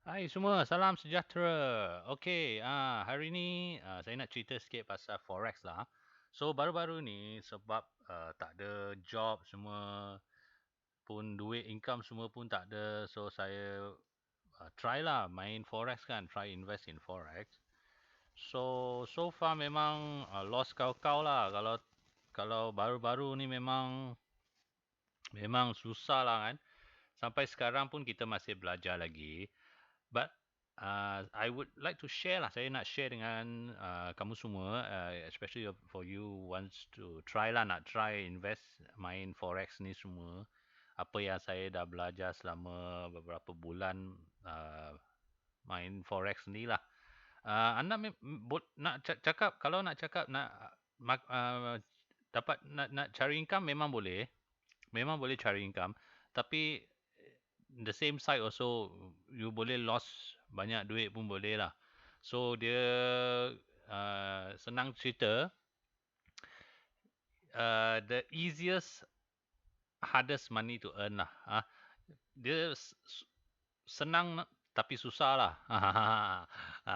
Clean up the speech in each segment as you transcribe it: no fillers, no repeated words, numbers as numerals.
Hai semua, salam sejahtera. Okey, hari ni saya nak cerita sikit pasal forex lah. So baru-baru ni sebab tak ada job semua pun duit income semua pun tak ada. So saya try lah main forex kan, try invest in forex. So far memang loss kau-kau lah. Kalau baru-baru ni memang susah lah kan. Sampai sekarang pun kita masih belajar lagi. But I would like to share lah. Saya nak share dengan kamu semua, especially for you wants to try lah, nak try invest main forex ni semua. Apa yang saya dah belajar selama beberapa bulan main forex ni lah. Anda nak cakap, kalau nak cakap nak dapat nak cari income memang boleh cari income. Tapi the same side also you boleh loss banyak duit pun boleh lah. So dia senang cerita, the easiest hardest money to earn lah. Dia senang tapi susah lah.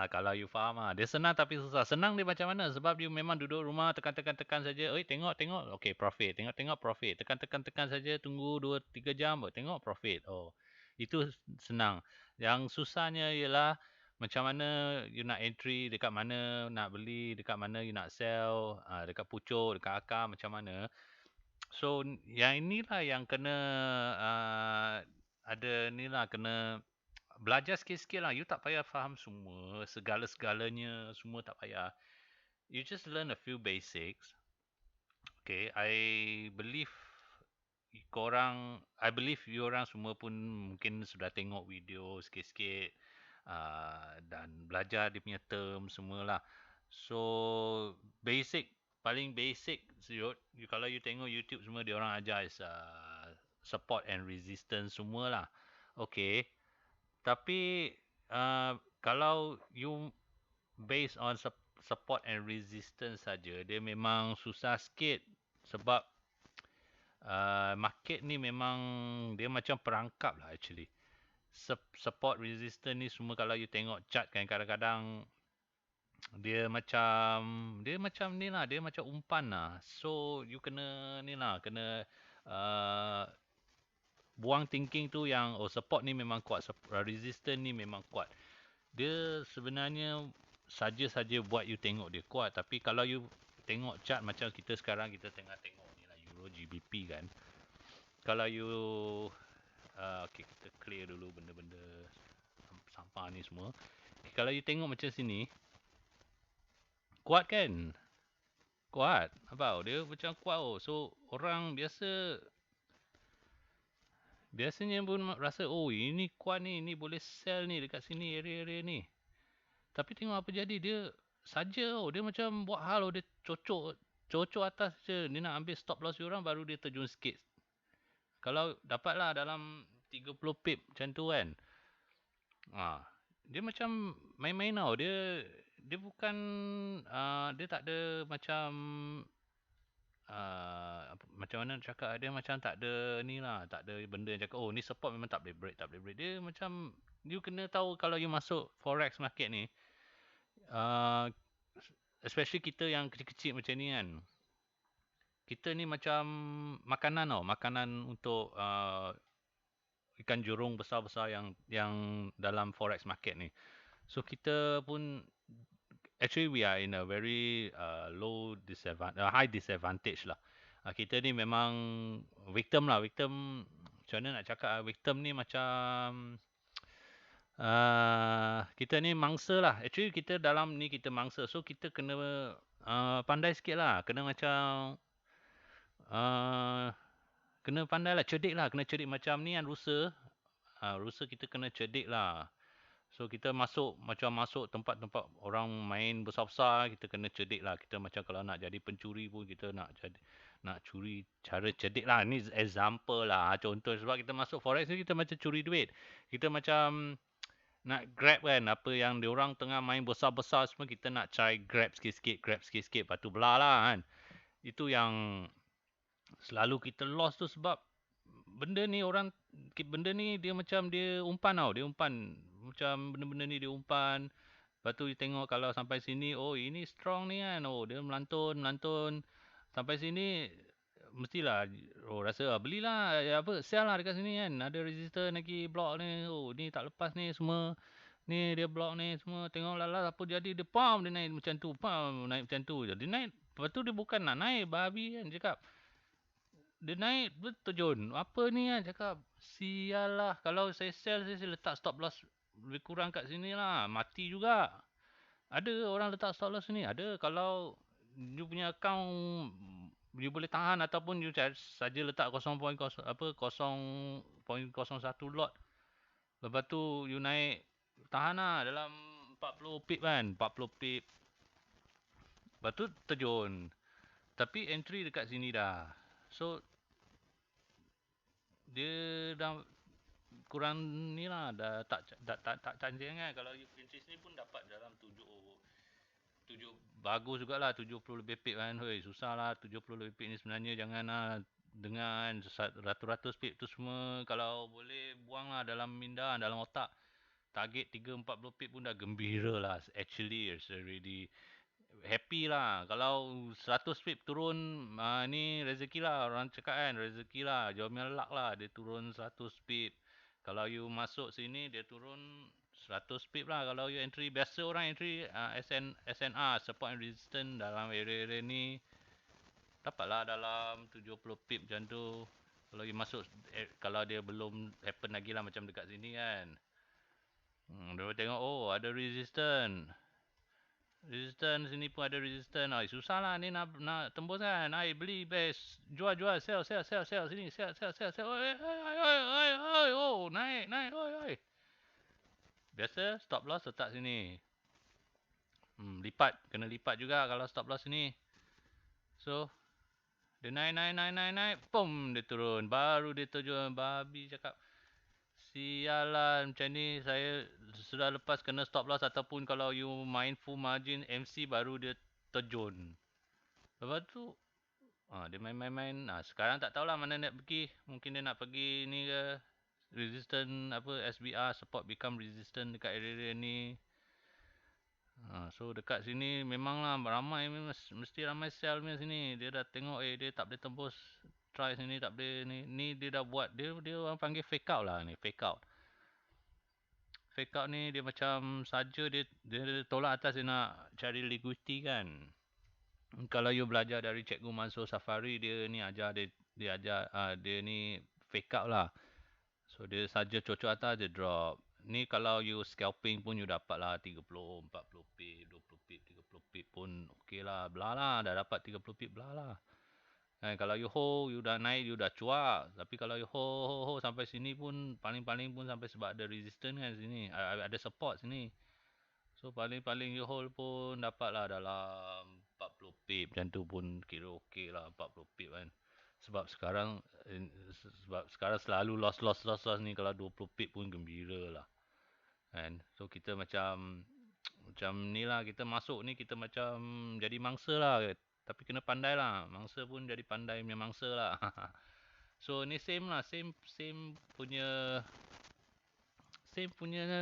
Kalau you faham lah. Dia senang tapi susah. Senang dia macam mana? Sebab dia memang duduk rumah tekan saja. Oi, tengok. Okay, profit. Tengok profit. Tekan saja. Tunggu 2-3 jam. Tengok profit. Oh, itu senang. Yang susahnya ialah macam mana you nak entry, dekat mana nak beli, dekat mana you nak sell, dekat pucuk, dekat akar, macam mana. So, yang inilah yang kena ada ni lah, kena belajar sikit-sikit lah. You tak payah faham semua, segala-segalanya, semua tak payah. You just learn a few basics. Okay, I believe you orang semua pun mungkin sudah tengok video sikit-sikit dan belajar dia punya term semualah. So, paling basic, kalau you tengok YouTube semua, dia orang ajar is support and resistance semualah. Okay, tapi kalau you based on support and resistance saja, dia memang susah sikit sebab market ni memang dia macam perangkap lah actually. Support resistance ni semua kalau you tengok chart kan, kadang-kadang dia macam ni lah, dia macam umpan lah. So you kena ni lah, kena buang thinking tu yang support ni memang kuat, resistance ni memang kuat. Dia sebenarnya saja-saja buat you tengok dia kuat, tapi kalau you tengok chart macam kita sekarang, kita tengah tengok ni lah Euro GBP kan. Kalau you okay, kita clear dulu benda-benda sampah ni semua. Okay, kalau you tengok macam sini, kuat kan? Kuat. Apa? Dia macam kuat oh. So orang biasanya pun rasa oh ini kuat ni, ini boleh sell ni dekat sini area-area ni. Tapi tengok apa jadi, dia saja oh, dia macam buat hal oh, dia cocok atas je. Dia nak ambil stop loss orang baru dia terjun sikit. Kalau dapatlah dalam 30 pip macam tu kan. Dia macam main-main tau. Dia bukan dia tak ada macam macam mana nak cakap, dia macam tak ada ni lah, tak ada benda yang cakap oh ni support memang tak boleh break. Dia macam you kena tahu kalau you masuk forex market ni, especially kita yang kecil-kecil macam ni kan, kita ni macam makanan tau, makanan untuk ikan jurung besar-besar yang dalam forex market ni. So kita pun actually we are in a very high disadvantage lah. Kita ni memang victim lah. Victim, macam mana nak cakap, victim ni macam kita ni mangsa lah. Actually kita dalam ni kita mangsa. So kita kena pandai sikit lah. Kena macam kena pandai lah, cerdik lah. Kena cerdik macam ni kan Rusa. Rusa kita kena cerdik lah. So kita masuk tempat-tempat orang main besar-besar, kita kena cerdik lah. Kita macam kalau nak jadi pencuri pun kita nak curi cara cerdik lah. Ni example lah, contoh. Sebab kita masuk forex ni kita macam curi duit. Kita macam nak grab kan, apa yang diorang tengah main besar-besar semua, kita nak try grab sikit-sikit, lepas tu belah lah kan. Itu yang selalu kita lost tu sebab benda ni benda ni dia macam dia umpan tau. Dia umpan. Macam benda-benda ni dia umpan. Lepas tu you tengok kalau sampai sini, oh ini strong ni kan. Oh dia melantun. Sampai sini mestilah rasa belilah sell lah dekat sini kan. Ada resistor lagi block ni. Oh ni tak lepas ni semua. Ni dia block ni semua. Tengok lalas apa jadi, dia pam dia naik macam tu. Pam naik macam tu. Jadi naik. Lepas tu dia bukan nak naik babi kan cakap. Dia naik terjun. Apa ni kan cakap. Sial lah. Kalau saya sell, saya letak stop loss lebih kurang kat sini lah. Mati juga. Ada orang letak stop loss ni. Ada. Kalau you punya account you boleh tahan ataupun you saja letak 0.01 lot. Lepas tu you naik tahan lah dalam 40 pip kan. 40 pip. Lepas tu terjun. Tapi entry dekat sini dah. So dia dah kurang ni lah, dah tak canggih kan. Kalau you entry sini pun dapat dalam 7 bagus jugalah, 70 lebih pip kan. Hoi, susah lah 70 lebih pip ni sebenarnya. Jangan lah dengan ratus-ratus pip tu semua. Kalau boleh buang lah dalam minda, dalam otak. Target 3-40 pip pun dah gembira lah. Actually it's already happy lah. Kalau 100 pip turun, ni rezeki lah. Orang cakap kan, rezeki lah. Jual luck lah. Dia turun 100 pip. Kalau you masuk sini, dia turun 100 pip lah. Kalau you entry, biasa orang entry SNR, support and resistance dalam area-area ni. Dapatlah dalam 70 pip macam tu. Kalau you masuk, kalau dia belum happen lagi lah macam dekat sini kan. Dia tengok, oh ada resistance. Resistance sini pun ada resistance. Susah lah ni nak tembus kan. Beli best. Jual sell sini. Sell. Oi. Oh, naik. Oi. Biasa stop loss letak sini. Lipat. Kena lipat juga kalau stop loss sini. So, dia naik. Pum, dia turun. Baru dia terjun. Babi cakap. Sialan macam ni saya sudah lepas kena stop loss, ataupun kalau you main full margin MC baru dia terjun. Lepas tu dia main. Sekarang tak tahulah mana nak pergi. Mungkin dia nak pergi ni ke, resistant SBR, support become resistant dekat area ni. So dekat sini memanglah ramai, mesti ramai sell punya sini. Dia dah tengok dia tak boleh tembus, try sini tak boleh ni dia dah buat, dia orang panggil fake out lah ni, fake out. Fake out ni dia macam saja dia tolak atas, dia nak cari liquidity kan. Kalau you belajar dari Cikgu Mansur Safari, dia ni ajar dia ajar dia ni fake out lah. So dia saja cocok atas dia drop. Ni kalau you scalping pun you dapat lah 30, 40 pip, 20 pip, 30 pip pun okey lah. Belah lah, dah dapat 30 pip belah lah. Kalau you hold, you dah naik, you dah cuak. Tapi kalau you hold sampai sini pun, paling-paling pun sampai sebab ada resistance kan sini. Ada support sini. So paling-paling you hold pun dapat lah dalam 40 pip. Macam tu pun kira okey lah 40 pip kan. Sebab sekarang selalu loss ni. Kalau 20 pip pun gembira lah. Kan? So kita macam ni lah, kita masuk ni kita macam jadi mangsa lah. Tapi kena pandai lah. Mangsa pun jadi pandai punya mangsa lah. So ni same lah. Same punya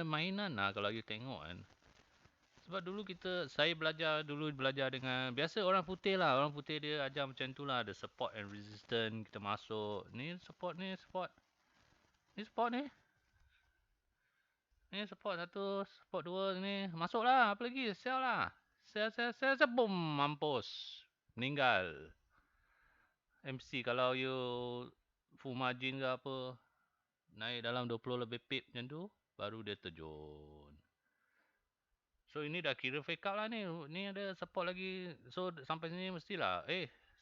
mainan lah kalau you tengok kan. Sebab dulu saya belajar dengan, biasa orang putih lah. Orang putih dia ajar macam tu lah. Ada support and resistance. Kita masuk. Ni support. Ni support ni. Ni support 1, support 2 ni. Masuk lah. Apa lagi? Sell lah. Sell. Boom. Mampus. Meninggal. MC kalau you full margin ke apa, naik dalam 20 lebih pip macam tu, baru dia terjun. So ini dah kira fake out lah ni. Ni ada support lagi. So sampai sini mestilah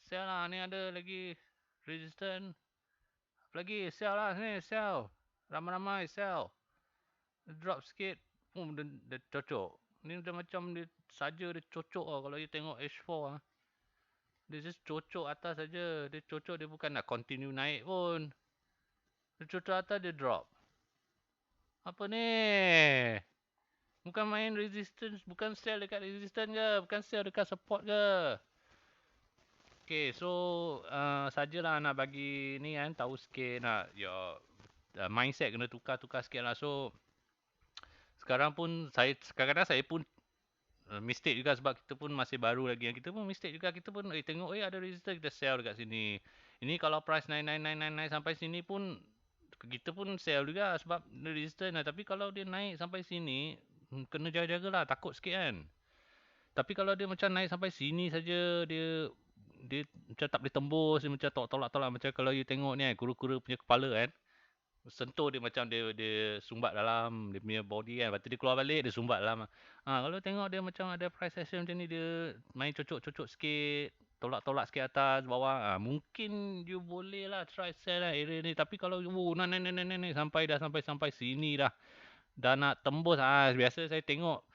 sell lah. Ni ada lagi resistance. Apa lagi? Sell lah ni. Sell. Ramai-ramai sell. Drop sikit. Dia cocok. Ni dah macam dia saja dia cocok lah. Kalau you tengok H4 lah. Dia just cocok atas saja. Dia cocok, dia bukan nak continue naik pun. Dia cocok atas, dia drop. Apa ni? Bukan main resistance, bukan sell dekat resistance ke, bukan sell dekat support ke. Okay, so sajalah nak bagi ni kan, tahu sikit nak your mindset kena tukar-tukar sikit lah. So sekarang pun kadang-kadang saya pun mistake juga sebab kita pun masih baru lagi. Kita pun mistake juga, kita pun tengok ada resistor kita sell dekat sini. Ini kalau price naik sampai sini pun kita pun sell juga sebab dia resistor. Tapi kalau dia naik sampai sini kena jaga-jagalah, takut sikit kan. Tapi kalau dia macam naik sampai sini saja, dia macam tak boleh tembus, dia macam tolak-tolak macam kalau you tengok ni kan, kura-kura punya kepala kan. Sentuh dia macam dia sumbat dalam dia punya body kan. Lepas tu dia keluar balik, dia sumbat dalam. Kalau tengok dia macam ada price action macam ni, dia main cocok-cocok sikit, tolak-tolak sikit atas, bawah. Mungkin you boleh lah try sell lah area ni. Tapi kalau naik sampai sini dah. Dah nak tembus. Biasa saya tengok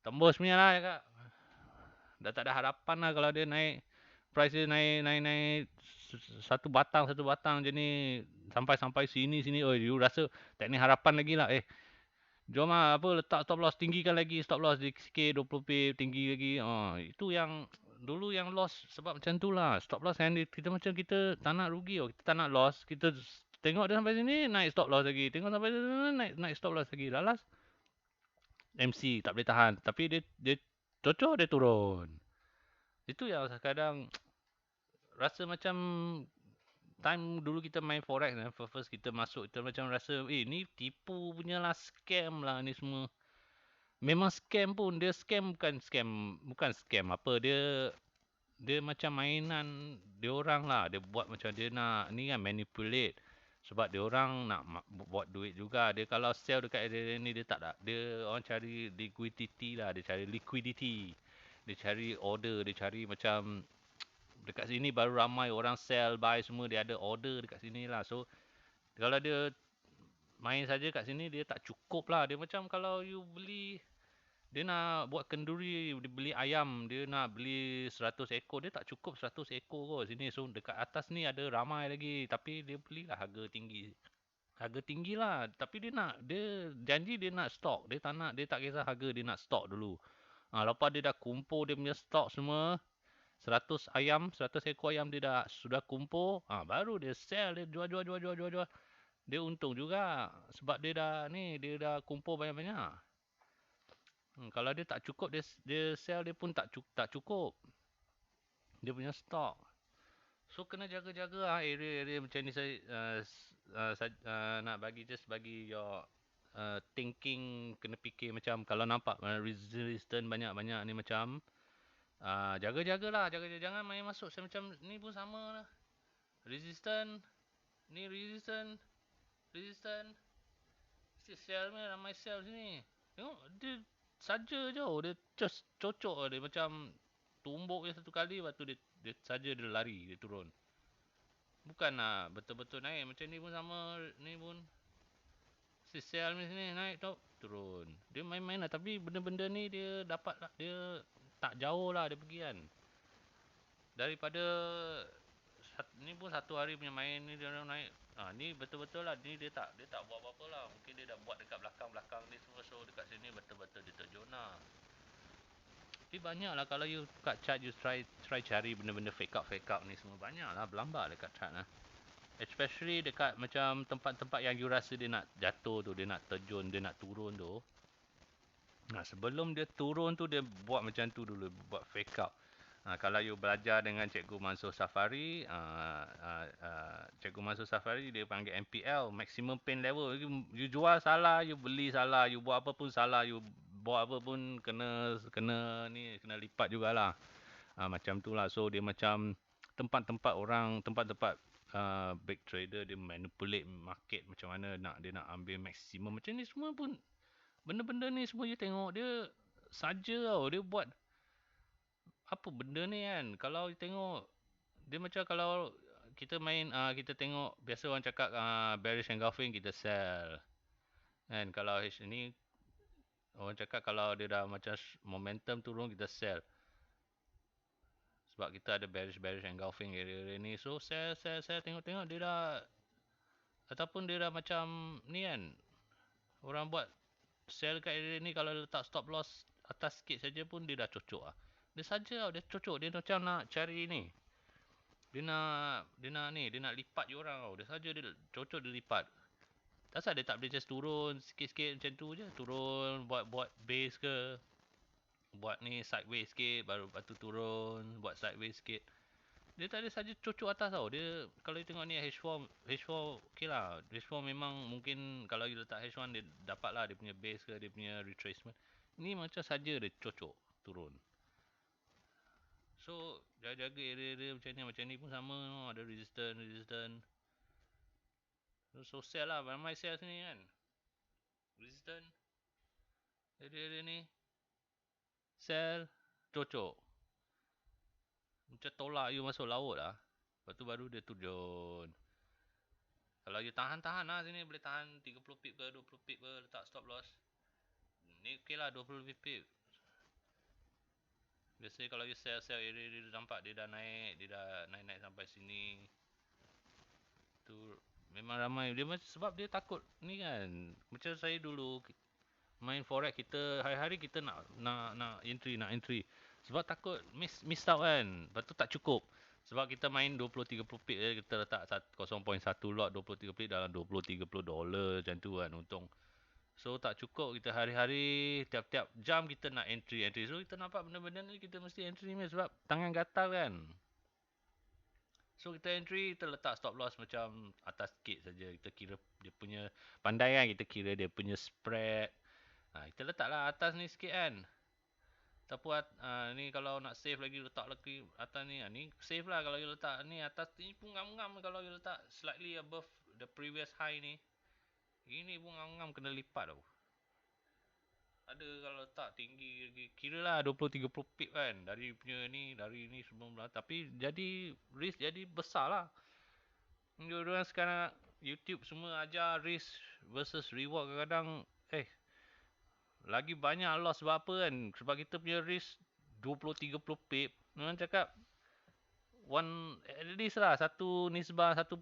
tembus punya lah cakap. Dah tak ada harapan lah kalau dia naik. Price dia naik satu batang je ni sampai sini. Oh, you rasa tak ni harapan lagi lah. Jom lah letak stop loss, tinggikan lagi stop loss sikit 20 pip tinggi lagi. Itu yang dulu yang loss sebab macam tu lah. Stop loss kan kita macam kita tak nak rugi, kita tak nak loss. Kita tengok dia sampai sini naik stop loss lagi. Tengok sampai sini naik stop loss lagi. Last MC tak boleh tahan. Tapi dia cocok dia turun. Itu yang kadang rasa macam time dulu kita main forex kan, first kita masuk, kita macam rasa ni tipu punya lah, scam lah ni semua. Memang scam pun, dia scam bukan scam apa, dia macam mainan dia orang lah. Dia buat macam dia nak ni kan, manipulate sebab dia orang nak buat duit juga. Dia kalau sell dekat area ni, dia tak ada, dia orang cari liquidity lah, dia cari liquidity, dia cari order, dia cari macam dekat sini baru ramai orang sell, buy semua, dia ada order dekat sini lah. So kalau dia main saja kat sini, dia tak cukup lah. Dia macam kalau you beli, dia nak buat kenduri, dia beli ayam, dia nak beli 100 ekor, dia tak cukup 100 ekor kot sini. So dekat atas ni ada ramai lagi, tapi dia belilah harga tinggi. Harga tinggi lah, tapi dia janji dia nak stok. Dia tak kisah harga, dia nak stok dulu. Lepas dia dah kumpul dia punya stok semua, 100 ayam, 100 ekor ayam dia sudah kumpul, baru dia sell, dia jual. Dia untung juga sebab dia dah kumpul banyak-banyak. Kalau dia tak cukup, dia sell, dia pun tak cukup dia punya stok. So kena jaga-jaga lah area-area macam ni. Saya nak bagi your thinking, kena fikir macam kalau nampak resistance banyak-banyak ni macam jaga-jagalah, jangan main masuk. Saya macam ni pun sama lah. Resistant. Si sell ni ramai sell sini. Tengok dia saja je, dia just cocok dia macam tumbuk je satu kali, lepas tu dia saja dia lari, dia turun. Bukanlah betul-betul naik. Macam ni pun sama, ni pun si sell ni sini naik turun. Dia main-main lah, tapi benda-benda ni dia dapat lah, dia tak jauh lah dia pergi kan. Daripada ni pun satu hari punya main ni dia naik. Ni betul-betul lah, ni dia tak buat apa-apa lah. Mungkin dia dah buat dekat belakang ni semua. So dekat sini betul-betul dia terjun lah. Tapi banyak lah kalau you kat chart, you try cari benda-benda fake out ni semua. Banyak lah berlambat dekat chart lah. Especially dekat macam tempat-tempat yang you rasa dia nak jatuh tu, dia nak terjun, dia nak turun tu. Sebelum dia turun tu, dia buat macam tu dulu, buat fake out. Kalau you belajar dengan Cikgu Mansur Safari, Cikgu Mansur Safari dia panggil MPL, maximum pain level. You jual salah, you beli salah, you buat apa pun salah, you buat apa pun kena lipat jugalah. Macam tu lah. So dia macam tempat-tempat big trader, dia manipulate market macam mana dia nak ambil maksimum. Macam ni semua pun, benda-benda ni semua you tengok dia saja tau. Dia buat apa benda ni kan. Kalau you tengok, dia macam kalau kita main, kita tengok biasa orang cakap bearish engulfing, kita sell kan. Kalau ni orang cakap kalau dia dah macam momentum turun, kita sell. Sebab kita ada bearish engulfing area ni. So sell, tengok dia dah, ataupun dia dah macam ni kan, orang buat sell kat area ni, kalau letak stop loss atas sikit saja pun dia dah cocok lah. Dia saja dia cocok, dia macam nak cari ni, dia nak lipat je orang tau. Dia saja dia cocok dia lipat. Asal dia tak boleh just turun sikit-sikit macam tu je. Turun buat base ke. Buat ni sideways sikit baru lepas tu turun buat sideways sikit. Dia tak ada saja cocok atas tau. Dia kalau you tengok ni H4 okey lah. H4 memang mungkin kalau you letak H1 dia dapat lah dia punya base ke dia punya retracement. Ni macam saja dia cocok turun. So jaga-jaga area-area macam ni pun sama no. Ada resistant. So sell lah ramai sell sini kan. Resistant area-area ni sell cocok. Macam tolak you masuk laut lah. Lepas tu baru dia turun. Kalau you tahan-tahan lah sini boleh tahan 30 pip ke 20 pip ke letak stop loss. Ni okey lah 20 pip. Biasanya kalau you sell area dia nampak dia dah naik sampai sini. Tu memang ramai dia macam sebab dia takut ni kan. Macam saya dulu main forex kita hari-hari kita nak entry. Sebab takut miss out kan. Lepas tu tak cukup. Sebab kita main 20-30 pip kita letak 0.1 lot 20-30 pip dalam 20-30 dolar macam tu kan untung. So tak cukup kita hari-hari tiap-tiap jam kita nak entry. So kita nampak benda-benda ni kita mesti entry ni sebab tangan gatal kan. So kita entry, kita letak stop loss macam atas sikit saja. Kita kira dia punya pandai kan kita kira dia punya spread. Kita letaklah atas ni sikit kan. Ataupun ni kalau nak save lagi letak lagi atas ni. Ni save lah kalau you letak ni atas ni pun ngam-ngam kalau you letak slightly above the previous high ni. Ini pun ngam-ngam kena lipat tau. Ada kalau letak tinggi lagi. Kira lah 20-30 pip kan. Dari ni sebelum lah. Tapi jadi risk jadi besar lah. Diorang sekarang YouTube semua ajar risk versus reward kadang-kadang. Lagi banyak loss sebab apa kan. Sebab kita punya risk 20-30 pip. Orang cakap at least lah satu nisbah 1.5,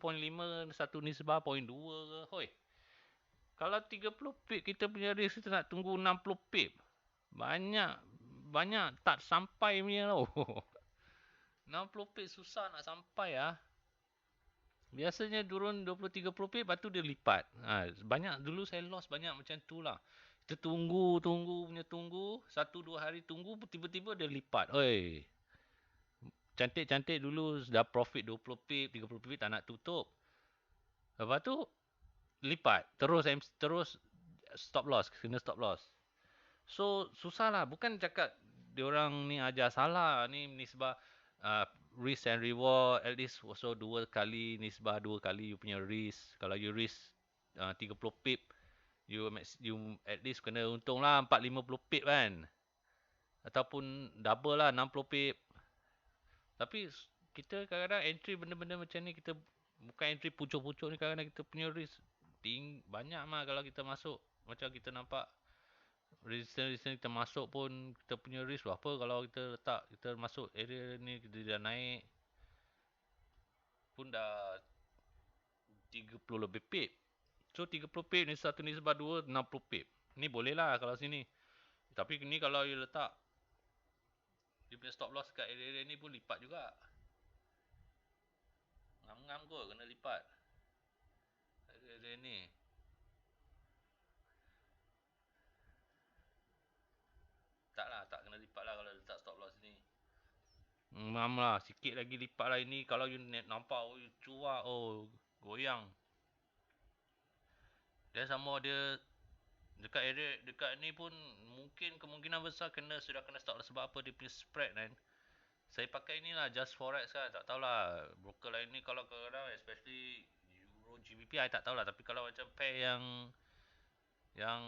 satu nisbah 0.2 ke. Hoi. Kalau 30 pip kita punya risk kita nak tunggu 60 pip. Banyak tak sampai punya tau. 60 pip susah nak sampai lah. Biasanya turun 20-30 pip lepas tu dia lipat. Banyak dulu saya loss banyak macam tu lah. Kita tunggu 1-2 hari tunggu tiba-tiba dia lipat. Oi. Cantik-cantik dulu dah profit 20 pip, 30 pip tak nak tutup. Lepas tu lipat. Terus stop loss, kena stop loss. So susah lah. Bukan cakap diorang ni ajar salah. Ni nisbah risk and reward. At least also 2 kali nisbah 2 kali you punya risk. Kalau you risk 30 pip, you at least kena untung lah 4-50 pip kan. Ataupun double lah 60 pip. Tapi kita kadang-kadang entry benda-benda macam ni kita bukan entry pucuk-pucuk ni kadang-kadang kita punya risk banyak mah kalau kita masuk. Macam kita nampak resistance kita masuk pun kita punya risk berapa kalau kita masuk area ni kita dah naik pun dah 30 lebih pip. So 30 pip ni satu nisbah 2 60 pip. Ni boleh lah kalau sini. Tapi ni kalau you letak dia punya stop loss kat area ni pun lipat juga. Ngam-ngam kot kena lipat. Area ni. Tak kena lipat lah kalau letak stop loss ni. Ngam lah, sikit lagi lipat lah ini. Kalau you nampak cuak, goyang. Dan sama dia dekat ni pun mungkin kemungkinan besar sudah kena stop lah. Sebab apa dia punya spread kan. Saya pakai ni lah Just Forex kan. Tak tahulah broker lain ni kalau kadang-kadang especially Euro GBP I tak tahulah. Tapi kalau macam pair yang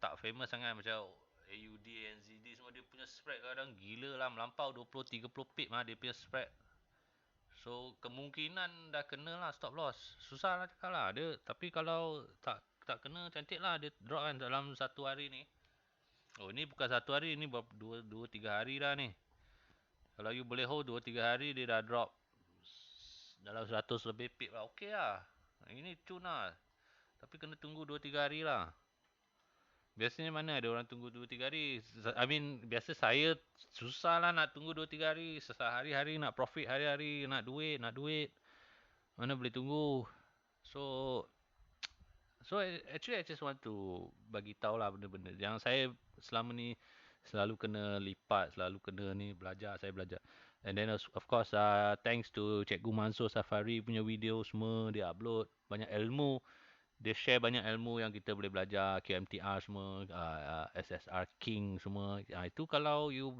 tak famous sangat macam AUD, NZD semua dia punya spread kadang gila lah melampau 20-30 pip lah dia punya spread. So kemungkinan dah kena lah stop loss. Susah lah cakap lah dia. Tapi kalau tak kena cantik lah dia drop kan dalam satu hari ni. Ni bukan satu hari ni 2-3 hari dah ni. Kalau you boleh hold 2-3 hari dia dah drop dalam 100 lebih pip lah. Okey lah. Ini cun lah. Tapi kena tunggu 2-3 hari lah. Biasanya mana ada orang tunggu 2-3 hari. I mean, biasa saya susah lah nak tunggu 2-3 hari. Hari-hari nak profit, hari-hari nak duit. Mana boleh tunggu. So, actually I just want to bagi tahu lah benda-benda. Yang saya selama ni selalu kena lipat, selalu kena ni saya belajar. And then of course thanks to Cikgu Mansur Safari punya video semua dia upload banyak ilmu. Dia share banyak ilmu yang kita boleh belajar, QMTR semua, SSR King semua. Itu kalau you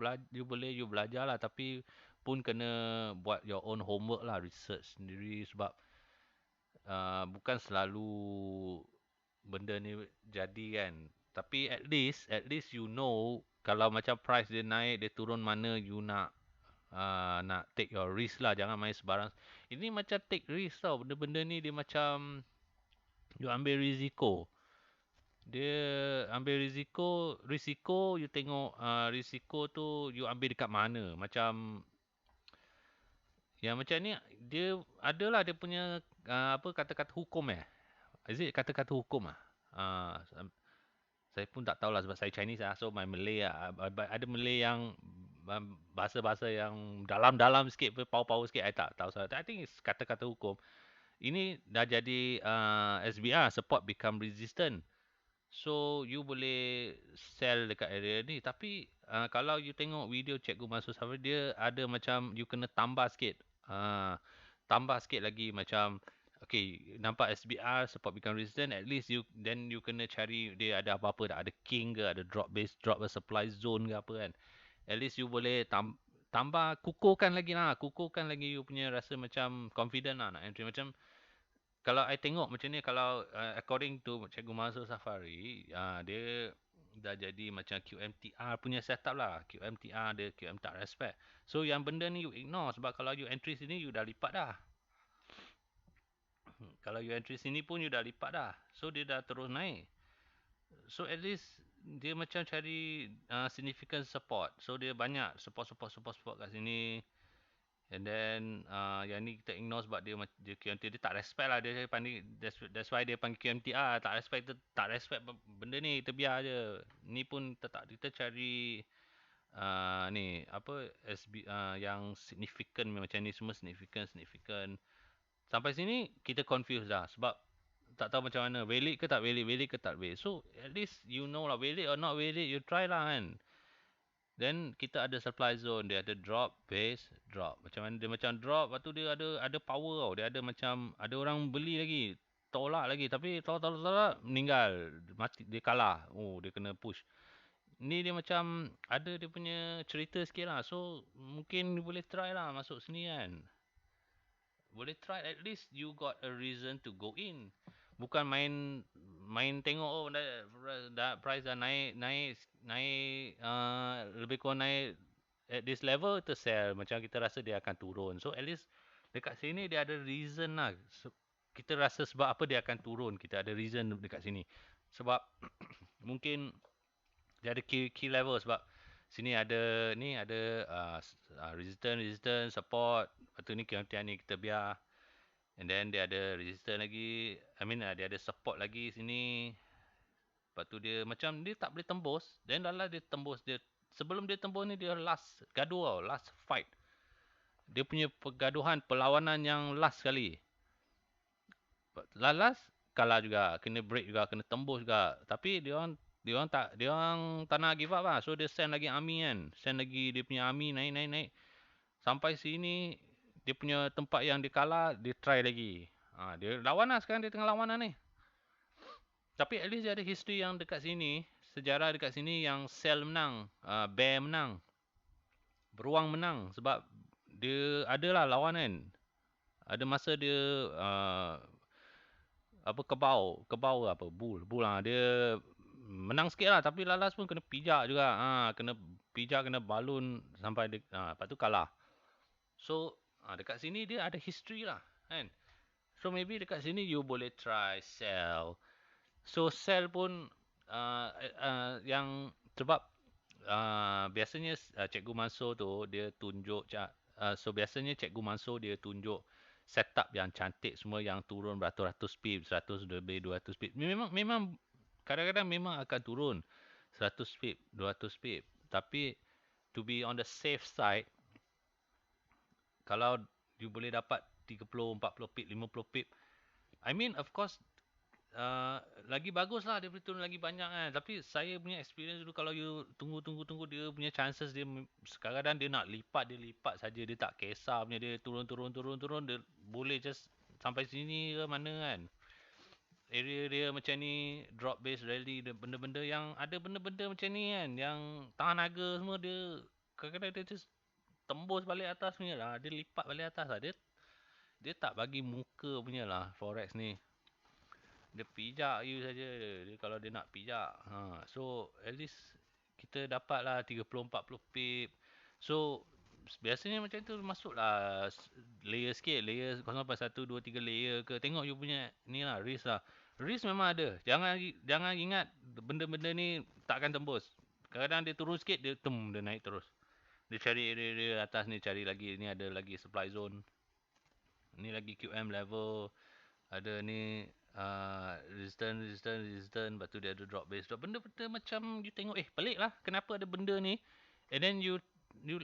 belajar lah, tapi pun kena buat your own homework lah, research sendiri sebab bukan selalu benda ni jadi kan. Tapi at least you know kalau macam price dia naik, dia turun mana you nak take your risk lah, jangan main sebarang. Ini macam take risk tau, benda-benda ni dia macam you ambil risiko. Dia ambil risiko you tengok risiko tu you ambil dekat mana. Macam yang macam ni dia adalah dia punya apa kata-kata hukum Is it kata-kata hukum Uh, saya pun tak tahulah sebab saya Chinese so my Malay ada Malay yang bahasa-bahasa yang dalam-dalam sikit, power-power sikit, I tak tahu. I think it's kata-kata hukum. Ini dah jadi SBR, support become resistant. So you boleh sell dekat area ni, tapi kalau you tengok video Cikgu Mansur Safari, dia ada macam you kena tambah sikit. Tambah sikit lagi macam okay, nampak SBR support become resistant, at least you kena cari dia ada apa-apa tak, ada king ke, ada drop supply zone ke apa kan. At least you boleh tambah, kukuhkan lagi you punya rasa macam confident lah nak entry. Macam kalau I tengok macam ni, kalau according to Cikgu Mansur Safari, dia dah jadi macam QMTR punya setup lah. QMTR dia QM tak respect. So yang benda ni you ignore sebab kalau you entry sini you dah lipat dah. Kalau you entry sini pun you dah lipat dah. So dia dah terus naik. So at least dia macam cari significant support. So dia banyak support kat sini. And then yang ni kita ignore sebab dia QMT, dia tak respect lah, dia panggil, that's why dia panggil QMT tak respect benda ni, kita biar je. Ni pun tetap kita cari ni apa yang significant macam ni, semua significant. Sampai sini kita confused dah sebab tak tahu macam mana, valid ke tak valid. So at least you know lah, valid or not valid, you try lah kan. Then kita ada supply zone, dia ada drop, base, drop. Macam mana dia macam drop, lepas tu dia ada power tau. Dia ada macam ada orang beli lagi, tolak lagi, tapi tolak meninggal, mati, dia kalah. Oh, dia kena push. Ni dia macam ada dia punya cerita sikit lah. So mungkin boleh try lah masuk sini kan. Boleh try, at least you got a reason to go in. Bukan main tengok dah price dah naik lebih kurang naik at this level to sell, macam kita rasa dia akan turun. So at least dekat sini dia ada reason lah. So, kita rasa sebab apa dia akan turun, kita ada reason dekat sini. Sebab mungkin dia ada key level, sebab sini ada resistance, support. Lepas tu ni QMT ni kita biar. And then dia ada resistance lagi. I mean dia ada support lagi sini. Lepas tu dia macam dia tak boleh tembus. Then dalam dia tembus, sebelum dia tembus ni dia last gaduh tau, last fight. Dia punya pergaduhan, perlawanan yang last sekali. Last kalah juga, kena break juga, kena tembus juga. Tapi dia orang tak nak give up lah. So dia send lagi army kan. Send lagi dia punya army naik. Sampai sini dia punya tempat yang dia kalah, dia try lagi. Dia lawan lah sekarang, dia tengah lawan lah ni. Tapi at least dia ada history yang dekat sini, sejarah dekat sini yang sell menang, bear menang, beruang menang. Sebab dia adalah lawan kan. Ada masa dia kebau apa, bull lah. Dia menang sikit lah, tapi lalas pun kena pijak juga. Kena pijak, kena balun sampai lepas tu kalah. So dekat sini dia ada history lah kan. So maybe dekat sini you boleh try sell. So sell pun yang sebab biasanya Cikgu Mansur tu dia tunjuk biasanya Cikgu Mansur dia tunjuk setup yang cantik semua, yang turun beratus-ratus pip, 100 lebih 200 pip. Memang kadang-kadang memang akan turun 100 pip, 200 pip. Tapi to be on the safe side, kalau you boleh dapat 30, 40 pip, 50 pip, I mean of course lagi bagus lah dia boleh turun lagi banyak kan. Tapi saya punya experience dulu, kalau you tunggu dia punya chances dia sekarang dia nak lipat, dia lipat saja, dia tak kisah punya, dia turun, dia boleh just sampai sini ke mana kan. Area dia macam ni, drop base rally, benda-benda yang ada, benda-benda macam ni kan, yang tahan harga semua, dia kadang-kadang dia just tembus balik atas punya lah, dia lipat balik atas lah. Dia tak bagi muka punya lah forex ni. Dia pijak you saja. Dia kalau dia nak pijak. So at least kita dapat lah 30-40 pip. So biasanya macam tu masuklah layer sikit, layer 0.1 2 3 layer ke. Tengok you punya ni lah, risk lah. Risk memang ada. Jangan ingat benda-benda ni takkan tembus. Kadang-kadang dia turun sikit, dia naik terus. Dia cari area atas ni, cari lagi, ni ada lagi supply zone. Ni lagi QM level. Ada ni resistance, lepas tu dia ada drop base. Benda-benda macam you tengok, pelik lah, kenapa ada benda ni. And then you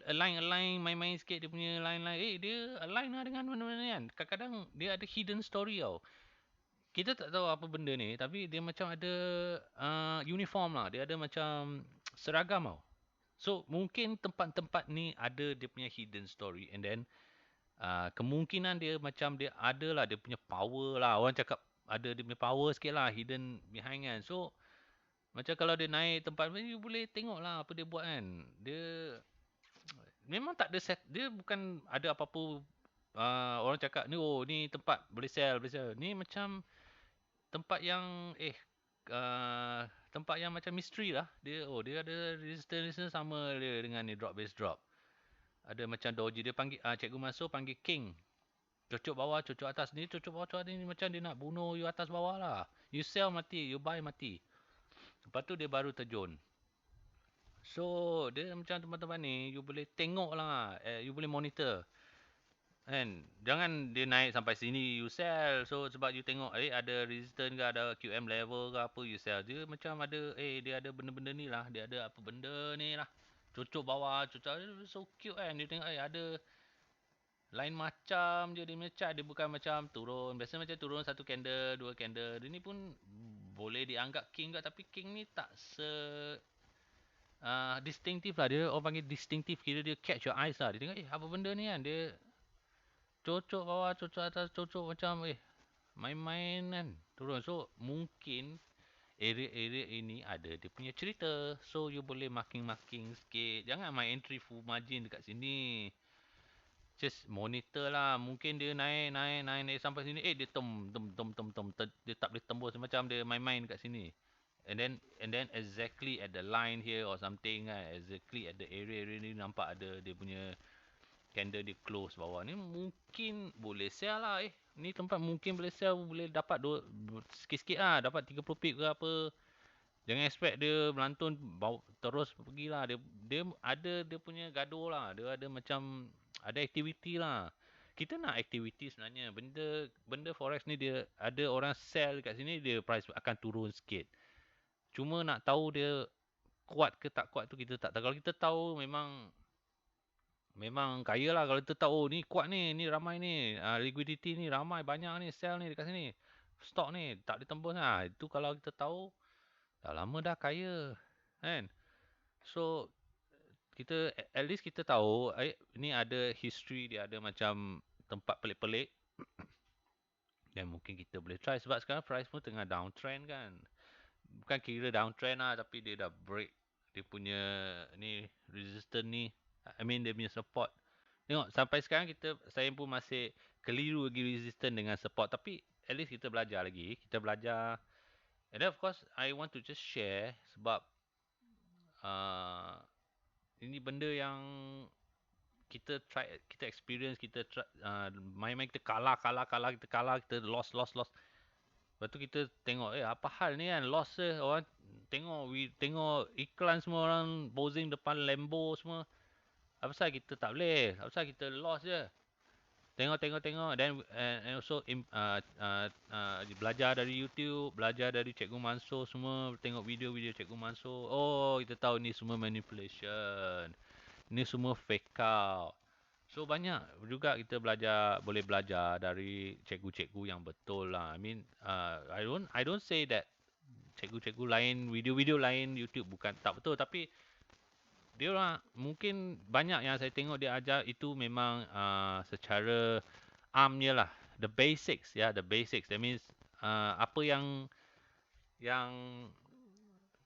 align, main-main sikit dia punya line. Dia align lah dengan benda-benda ni kan. Kadang-kadang dia ada hidden story tau. Kita tak tahu apa benda ni, tapi dia macam ada uniform lah. Dia ada macam seragam tau. So mungkin tempat-tempat ni ada dia punya hidden story. And then kemungkinan dia macam dia ada lah, dia punya power lah. Orang cakap ada dia punya power sikit lah, hidden behind kan. So macam kalau dia naik tempat ni, you boleh tengok lah apa dia buat kan. Dia memang tak ada set, dia bukan ada apa-apa. Orang cakap ni, oh ni tempat boleh sell. Ni macam tempat yang tempat yang macam mystery lah. Dia ada resistance sama dia dengan ni drop base drop. Ada macam doji, dia panggil Cikgu Mansur panggil king. Cocok bawah, cocok atas. Ni cocok bawah, cocok atas ni macam dia nak bunuh you atas bawah lah. You sell mati, you buy mati. Lepas tu dia baru terjun. So dia macam tempat-tempat ni you boleh tengok lah, you boleh monitor. Kan? Jangan dia naik sampai sini you sell. So sebab you tengok ada resistance ke, ada QM level ke apa, you sell. Dia macam ada dia ada benda-benda ni lah, dia ada apa benda ni lah. Cocok bawah, cocok, so cute kan. Dia tengok ada lain macam je dia punya chart. Dia bukan macam turun. Biasa macam turun satu candle, dua candle. Dia ni pun boleh dianggap king ke, tapi king ni tak distinctive lah. Dia orang panggil distinctive, kira dia catch your eyes lah. Dia tengok apa benda ni kan. Dia cocok bawah, cocok atas, cocok macam main-main kan. Turun. So mungkin area-area ini ada dia punya cerita. So you boleh marking sikit. Jangan main entry full margin dekat sini. Just monitor lah. Mungkin dia naik sampai sini. Dia dia tak boleh tembus, macam dia main-main kat sini. And then exactly at the line here or something kan. Exactly at the area ni nampak ada dia punya candle dia close bawah. Ni mungkin boleh sell lah. Ni tempat mungkin boleh sell. Boleh dapat sikit-sikit lah. Dapat 30 pip ke apa. Jangan expect dia melantun terus pergilah. Dia ada dia punya gaduh lah. Dia ada macam ada aktiviti lah. Kita nak aktiviti sebenarnya. Benda forex ni dia ada orang sell dekat sini, dia price akan turun sikit. Cuma nak tahu dia kuat ke tak kuat tu kita tak tahu. Kalau kita tahu memang kaya lah. Kalau kita tahu ni kuat ni ramai ni, liquidity ni ramai, banyak ni sell ni dekat sini. Stok ni tak ditembus lah. Itu kalau kita tahu dah lama dah kaya kan. So kita at least kita tahu ni ada history, dia ada macam tempat pelik-pelik. Dan mungkin kita boleh try, sebab sekarang price pun tengah downtrend kan. Bukan kira downtrend lah, tapi dia dah break dia punya ni resistance ni. I mean dia punya support. Tengok sampai sekarang saya pun masih keliru lagi resistance dengan support, tapi at least kita belajar lagi. Kita belajar. And then of course I want to just share sebab ini benda yang kita try, kita experience, kita try, main-main kita kalah, kita loss. Lepas tu kita tengok apa hal ni kan, loss orang tengok iklan semua orang posing depan Lambo semua. Apa pasal kita tak boleh? Apa pasal kita loss je? Tengok, then and also belajar dari YouTube, belajar dari Cikgu Mansur semua, tengok video-video Cikgu Mansur. Oh, kita tahu ni semua manipulation. Ni semua fake out. So banyak juga kita boleh belajar dari cikgu-cikgu yang betul lah. I mean, I don't say that cikgu-cikgu lain, video-video lain YouTube bukan tak betul, tapi dia orang mungkin banyak yang saya tengok dia ajar itu memang secara amnya lah, the basics ya, the basics. That means apa yang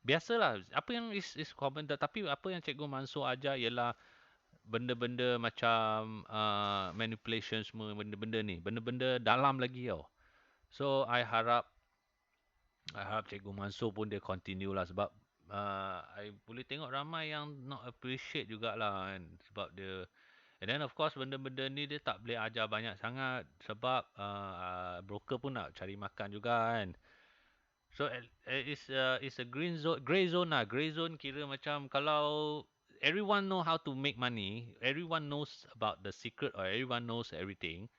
biasalah, apa yang is common, tapi apa yang Cikgu Mansur ajar ialah benda-benda macam manipulation semua, benda-benda ni, benda-benda dalam lagi tau. So I harap Cikgu Mansur pun dia continue lah, sebab I boleh tengok ramai yang not appreciate jugalah kan, sebab dia. And then of course benda-benda ni dia tak boleh ajar banyak sangat, sebab broker pun nak cari makan juga kan. So it's a grey zone lah. Grey zone kira macam kalau everyone know how to make money, everyone knows about the secret, or everyone knows everything,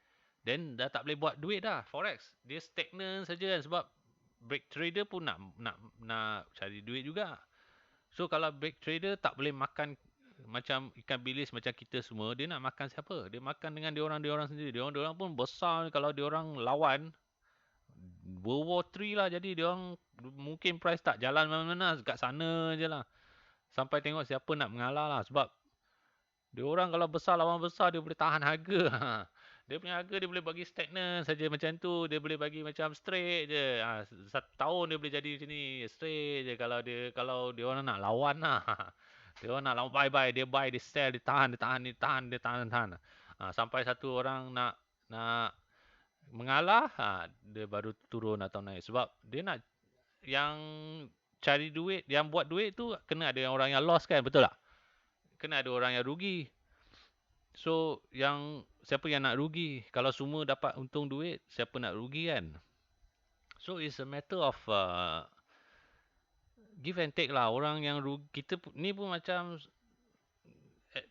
then dah tak boleh buat duit dah. Forex dia stagnan saja kan, sebab break trader pun nak cari duit juga. So kalau break trader tak boleh makan macam ikan bilis macam kita semua, dia nak makan siapa? Dia makan dengan dia orang sendiri. Dia orang pun besar, kalau dia orang lawan World War 3 lah, jadi dia orang mungkin price tak jalan mana-mana, kat sana je lah. Sampai tengok siapa nak mengalah lah, sebab dia orang kalau besar lawan besar, dia boleh tahan harga. Dia punya harga dia boleh bagi stagnan saja macam tu, dia boleh bagi macam straight je. Satu tahun dia boleh jadi macam ni, straight je. Kalau dia orang nak lawan lah. Dia orang nak lawan buy, dia buy, dia sell, dia tahan. Sampai satu orang nak mengalah, dia baru turun atau naik. Sebab dia nak yang cari duit, yang buat duit tu kena ada orang yang loss kan, betul tak? Kena ada orang yang rugi. So siapa yang nak rugi? Kalau semua dapat untung duit, siapa nak rugi kan? So it's a matter of give and take lah. Orang yang rugi, kita ni pun macam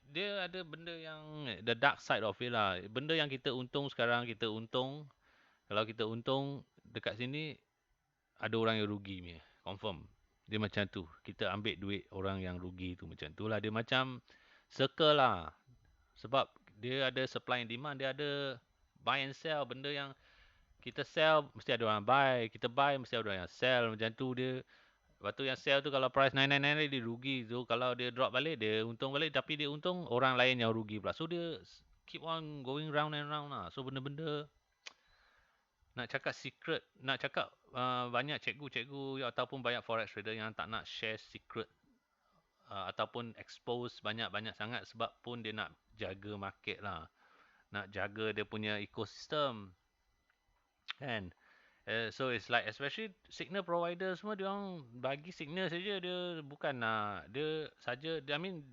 dia ada benda yang the dark side of it lah. Benda yang kita untung sekarang, kita untung. Kalau kita untung dekat sini, ada orang yang rugi punya. Confirm. Dia macam tu. Kita ambil duit orang yang rugi tu, macam tu lah. Dia macam circle lah. Sebab dia ada supply and demand, dia ada buy and sell. Benda yang kita sell, mesti ada orang buy. Kita buy, mesti ada orang yang sell. Macam tu dia. Lepas tu yang sell tu kalau price naik, dia rugi. So kalau dia drop balik, dia untung balik. Tapi dia untung, orang lain yang rugi pula. So dia keep on going round and round lah. So benda-benda, nak cakap secret, nak cakap banyak cikgu-cikgu ataupun banyak forex trader yang tak nak share secret ataupun expose banyak-banyak sangat, sebab pun dia nak jaga market lah. Nak jaga dia punya ekosistem. Kan? So it's like, especially signal provider semua, dia orang bagi signal saja, dia bukan nak, dia saja, I mean,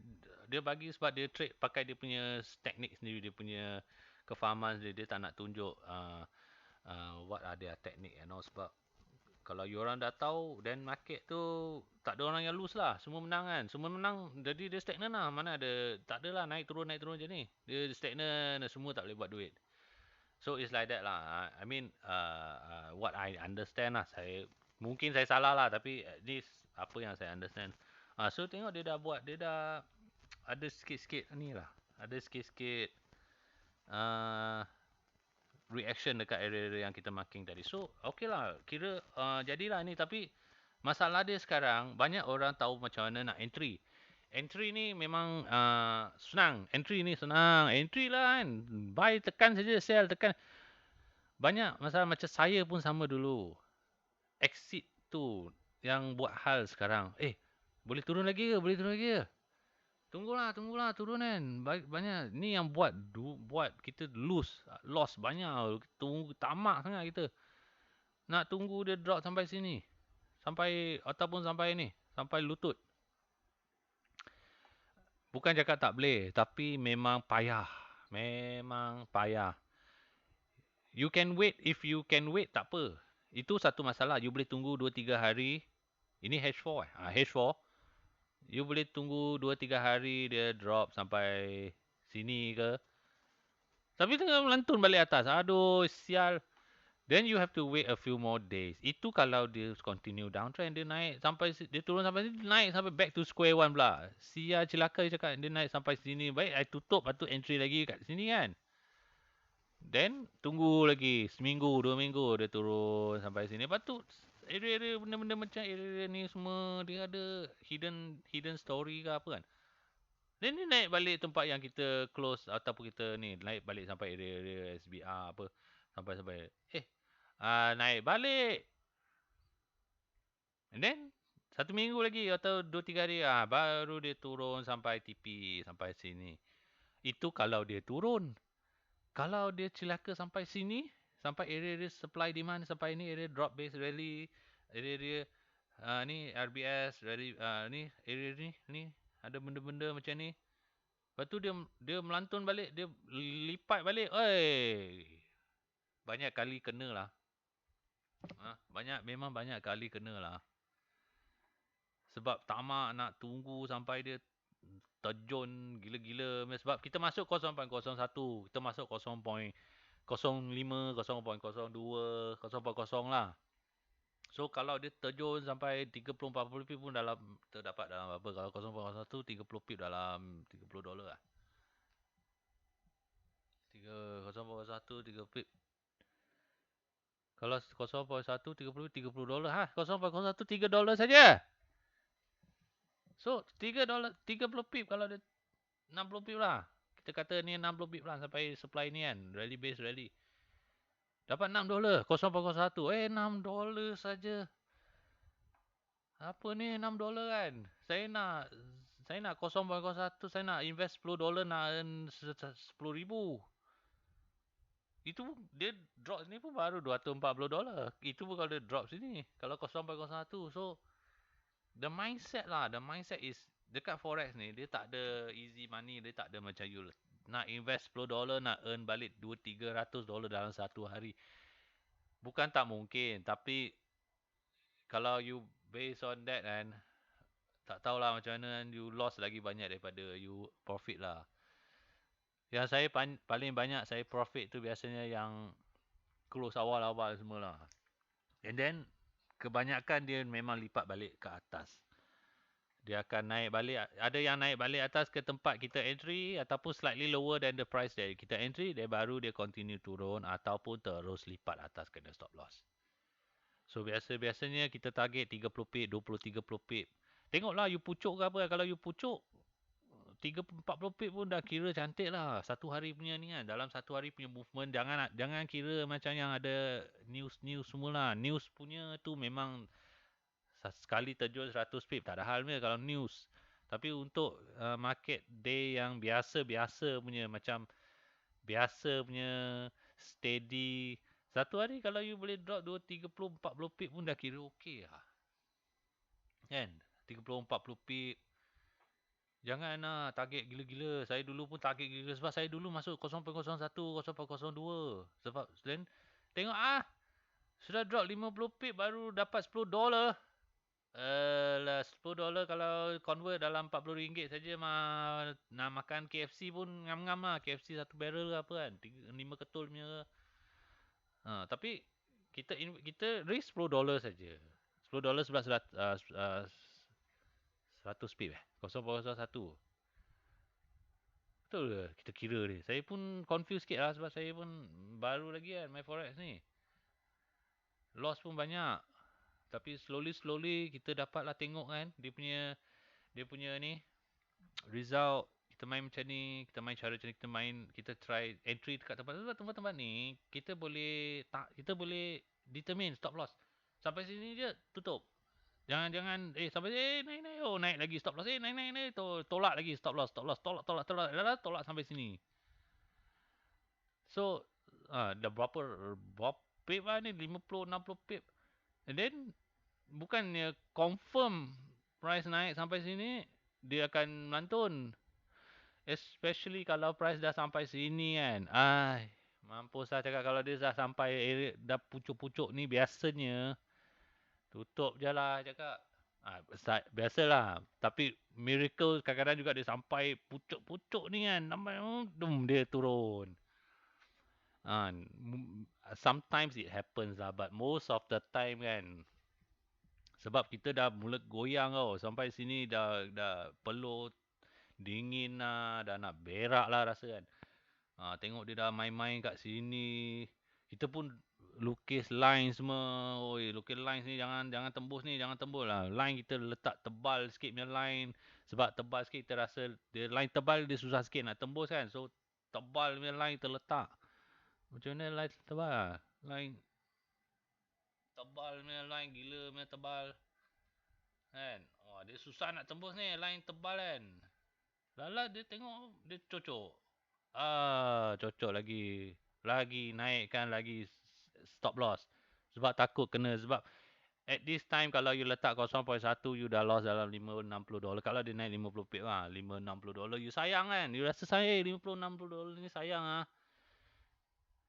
dia bagi sebab dia trade pakai dia punya teknik sendiri, dia punya kefahaman sendiri. Dia tak nak tunjuk what are their technique and all, sebab kalau you orang dah tahu, then market tu tak ada orang yang lose lah, semua menang kan, semua menang, jadi dia stagnan lah. Mana ada, tak ada lah naik turun je ni, dia stagnan, semua tak boleh buat duit. So it's like that lah. I mean what I understand lah, mungkin saya salah lah, tapi at least apa yang saya understand. So tengok dia dah buat, dia dah ada sikit-sikit ni lah, ada sikit-sikit reaction dekat area-area yang kita marking tadi. So okay lah, kira jadilah ni. Tapi masalah dia sekarang, banyak orang tahu macam mana nak entry. Entry ni memang senang. Entry ni senang. Entry lah kan, buy tekan saja, sell tekan. Banyak masalah macam saya pun sama dulu. Exit tu yang buat hal sekarang. Boleh turun lagi ke? Boleh turun lagi ke? Tunggulah turun kan. Banyak ni yang buat kita loss banyak. Tunggu tamak sangat kita. Nak tunggu dia drop sampai sini. Ataupun sampai ni, sampai lutut. Bukan cakap tak boleh, tapi memang payah. Memang payah. You can wait, if you can wait tak apa. Itu satu masalah. You boleh tunggu 2-3 hari. Ini H4 H4. You boleh tunggu 2-3 hari dia drop sampai sini ke. Tapi tengah melantun balik atas. Aduh, sial. Then you have to wait a few more days. Itu kalau dia continue downtrend, dia naik sampai dia turun sampai sini, naik sampai back to square one pula. Sial, celaka dia cakap dia naik sampai sini. Baik, I tutup, lepas tu entry lagi kat sini kan. Then tunggu lagi seminggu, 2 minggu dia turun sampai sini. Lepas tu area-area benda-benda macam area ni semua dia ada hidden story ke apa kan. Then ni naik balik tempat yang kita close ataupun kita ni naik balik sampai area-area SBR apa sampai naik balik. And then 1 minggu lagi atau 2-3 hari baru dia turun sampai TP sampai sini. Itu kalau dia turun. Kalau dia celaka sampai sini, sampai area supply demand sampai ni area drop base rally, area ni RBS rally ni area ni ada benda-benda macam ni. Lepas tu dia melantun balik, dia lipat balik. Oi. Banyak kali kena lah. Memang banyak kali kena lah. Sebab tamak nak tunggu sampai dia terjun gila-gila. Sebab kita masuk 0.01, kita masuk 0.05, 0.02, 0.0 lah. So kalau dia terjun sampai 30-40 pip pun dalam terdapat dalam apa. Kalau 0.01 30 pip dalam $30 lah. 0.1 3 pip. Kalau 0.1 30 $30 ha. 0.01 $3 saja. So $3 30 pip kalau dia 60 pip lah. Kita kata ni 60 pip lah sampai supply ni kan. Rally base rally. Dapat $6. 0.01. $6 saja. Apa ni $6 kan? Saya nak 0.01, saya nak invest $10 nak earn 10,000. Itu dia drop ni pun baru $240. Itu pun kalau dia drop sini. Kalau 0.01. So the mindset is dekat forex ni dia tak ada easy money, dia tak ada macam you nak invest $10 nak earn balik $200-300 dalam satu hari. Bukan tak mungkin, tapi kalau you based on that kan, tak tahulah macam mana kan, you loss lagi banyak daripada you profit lah. Yang saya paling banyak saya profit tu biasanya yang close awal-awal semualah. And then kebanyakan dia memang lipat balik ke atas. Dia akan naik balik, ada yang naik balik atas ke tempat kita entry ataupun slightly lower than the price that kita entry, dia baru dia continue turun ataupun terus lipat atas kena stop loss. So biasanya kita target 30 pip, 20-30 pip. Tengoklah you pucuk ke apa. Kalau you pucuk 30-40 pip pun dah kira cantik lah. Satu hari punya ni kan. Dalam satu hari punya movement. Jangan kira macam yang ada news semua lah. News punya tu memang sekali terjun 100 pip. Tak ada hal punya kalau news. Tapi untuk market day yang biasa punya. Macam biasa punya steady. Satu hari kalau you boleh drop 30-40 pip pun dah kira okey lah. Kan? 30-40 pip. Jangan lah target gila-gila. Saya dulu pun target gila-gila. Sebab saya dulu masuk 0.01, 0.02. Sebab then tengok sudah drop 50 pip baru dapat $10. Lah $10 kalau convert dalam RM40 saja nak makan KFC pun ngam-ngam lah. KFC satu barrel ke apa kan. 5 ketul punya. Tapi kita risk $10 saja. $10 11 100 pip 0.01. Betul ke kita kira ni? Saya pun confused sikit lah sebab saya pun baru lagi kan main forex ni. Loss pun banyak. Tapi slowly kita dapatlah tengok kan dia punya ni result. Kita main macam ni, kita main cara macam ni, kita try entry dekat tempat ni, kita boleh determine stop loss. Sampai sini je tutup. Jangan sampai naik naik lagi stop loss. Naik tolak lagi stop loss tolak sampai sini. So dah berapa pip lah ni, 50-60 pip. And then bukannya confirm price naik sampai sini dia akan melantun. Especially kalau price dah sampai sini kan. Mampus lah cakap kalau dia dah sampai area, dah pucuk-pucuk ni biasanya tutup je lah cakap. Biasalah. Tapi miracle kadang-kadang juga dia sampai pucuk-pucuk ni kan. Nampak dia turun. Sometimes it happens lah, but most of the time kan, sebab kita dah mula goyang tau, sampai sini dah peluh dingin lah, dah nak berak lah rasa kan. Tengok dia dah main-main kat sini. Kita pun lukis line semua. Oi, lukis line ni jangan tembus ni, jangan tembus lah. Line kita letak tebal sikit punya line. Sebab tebal sikit kita rasa dia line tebal dia susah sikit nak tembus kan. So tebal punya line kita letak. Macam mana line tebal? Line tebal punya line gila punya tebal. Kan? Wah, dia susah nak tembus ni line tebal kan. Lala dia tengok dia cocok. Cocok lagi. Lagi naikkan lagi stop loss. Sebab takut kena. Sebab at this time kalau you letak 0.1 you dah loss dalam $50-60. Kalau dia naik 50 pip lah. $50-60 you sayang kan. You rasa sayang $50-60 ni sayang ah.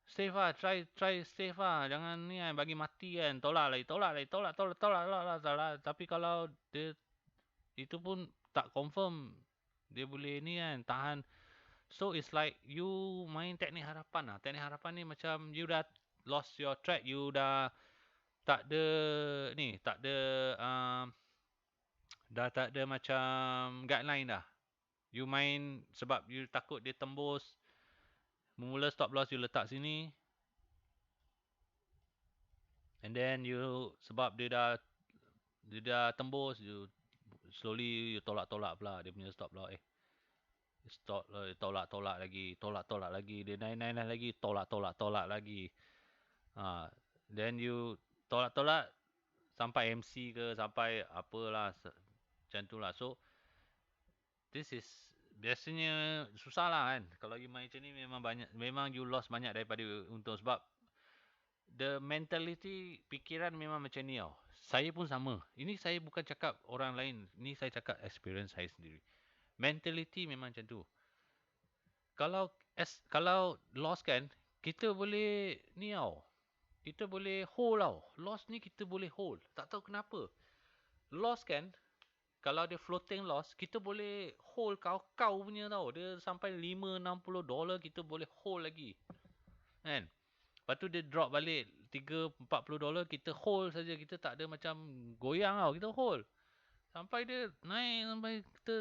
Save lah. Try save lah. Jangan ni kan bagi mati kan. Tolak. Tapi kalau dia itu pun tak confirm. Dia boleh ni kan tahan. So it's like you main teknik harapan lah. Teknik harapan ni macam you dah lost your track, you dah tak ada ni, tak ada dah tak ada macam guideline dah. You main sebab you takut dia tembus. Mula stop loss you letak sini. And then you sebab dia dah tembus, you slowly you tolak-tolak pula dia punya stop loss. Stop tolak-tolak lagi, dia naik lagi, tolak lagi. Then you tolak-tolak sampai MC ke, sampai apalah macam tu lah. So this is biasanya susah lah kan. Kalau you main macam ni memang you lost banyak daripada untung. Sebab the mentality, pikiran memang macam ni tau. Saya pun sama. Ini saya bukan cakap orang lain, ni saya cakap experience saya sendiri. Mentality memang macam tu. Kalau loss kan, kita boleh ni tau. Kita boleh hold tau. Loss ni kita boleh hold. Tak tahu kenapa. Loss kan, kalau dia floating loss, kita boleh hold kau punya tau. Dia sampai $50-60 kita boleh hold lagi. Kan? Lepas tu dia drop balik $30-40, kita hold saja. Kita tak ada macam goyang tau. Kita hold. Sampai dia naik sampai kita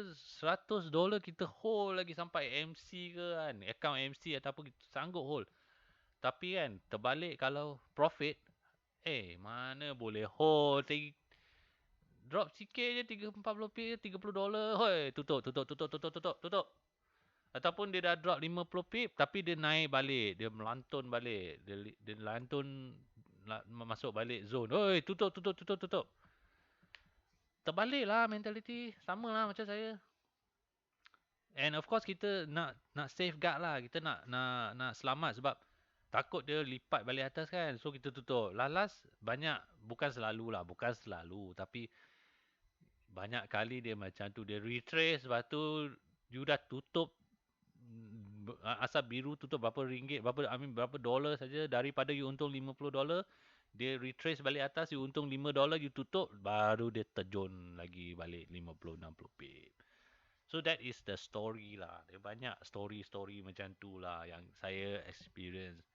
$100 kita hold lagi sampai MC ke kan. Account MC ataupun kita sanggup hold. Tapi kan terbalik kalau profit, mana boleh hold. Drop sikit je 30-40 pip, $30. Hoi, tutup. Ataupun dia dah drop 50 pip tapi dia naik balik, dia melantun balik. Dia lantun masuk balik zone. Hoi, tutup. Terbalik lah mentality. Sama lah macam saya. And of course kita nak safeguard lah. Kita nak selamat sebab takut dia lipat balik atas kan. So kita tutup. Last banyak, bukan selalu tapi banyak kali dia macam tu. Dia retrace, lepas tu you dah tutup asal biru tutup berapa ringgit, berapa dolar saja daripada you untung $50. Dia retrace balik atas, you untung $5, you tutup, baru dia terjun lagi balik 50-60 pip. So that is the story lah. Dia banyak story macam tu lah yang saya experience.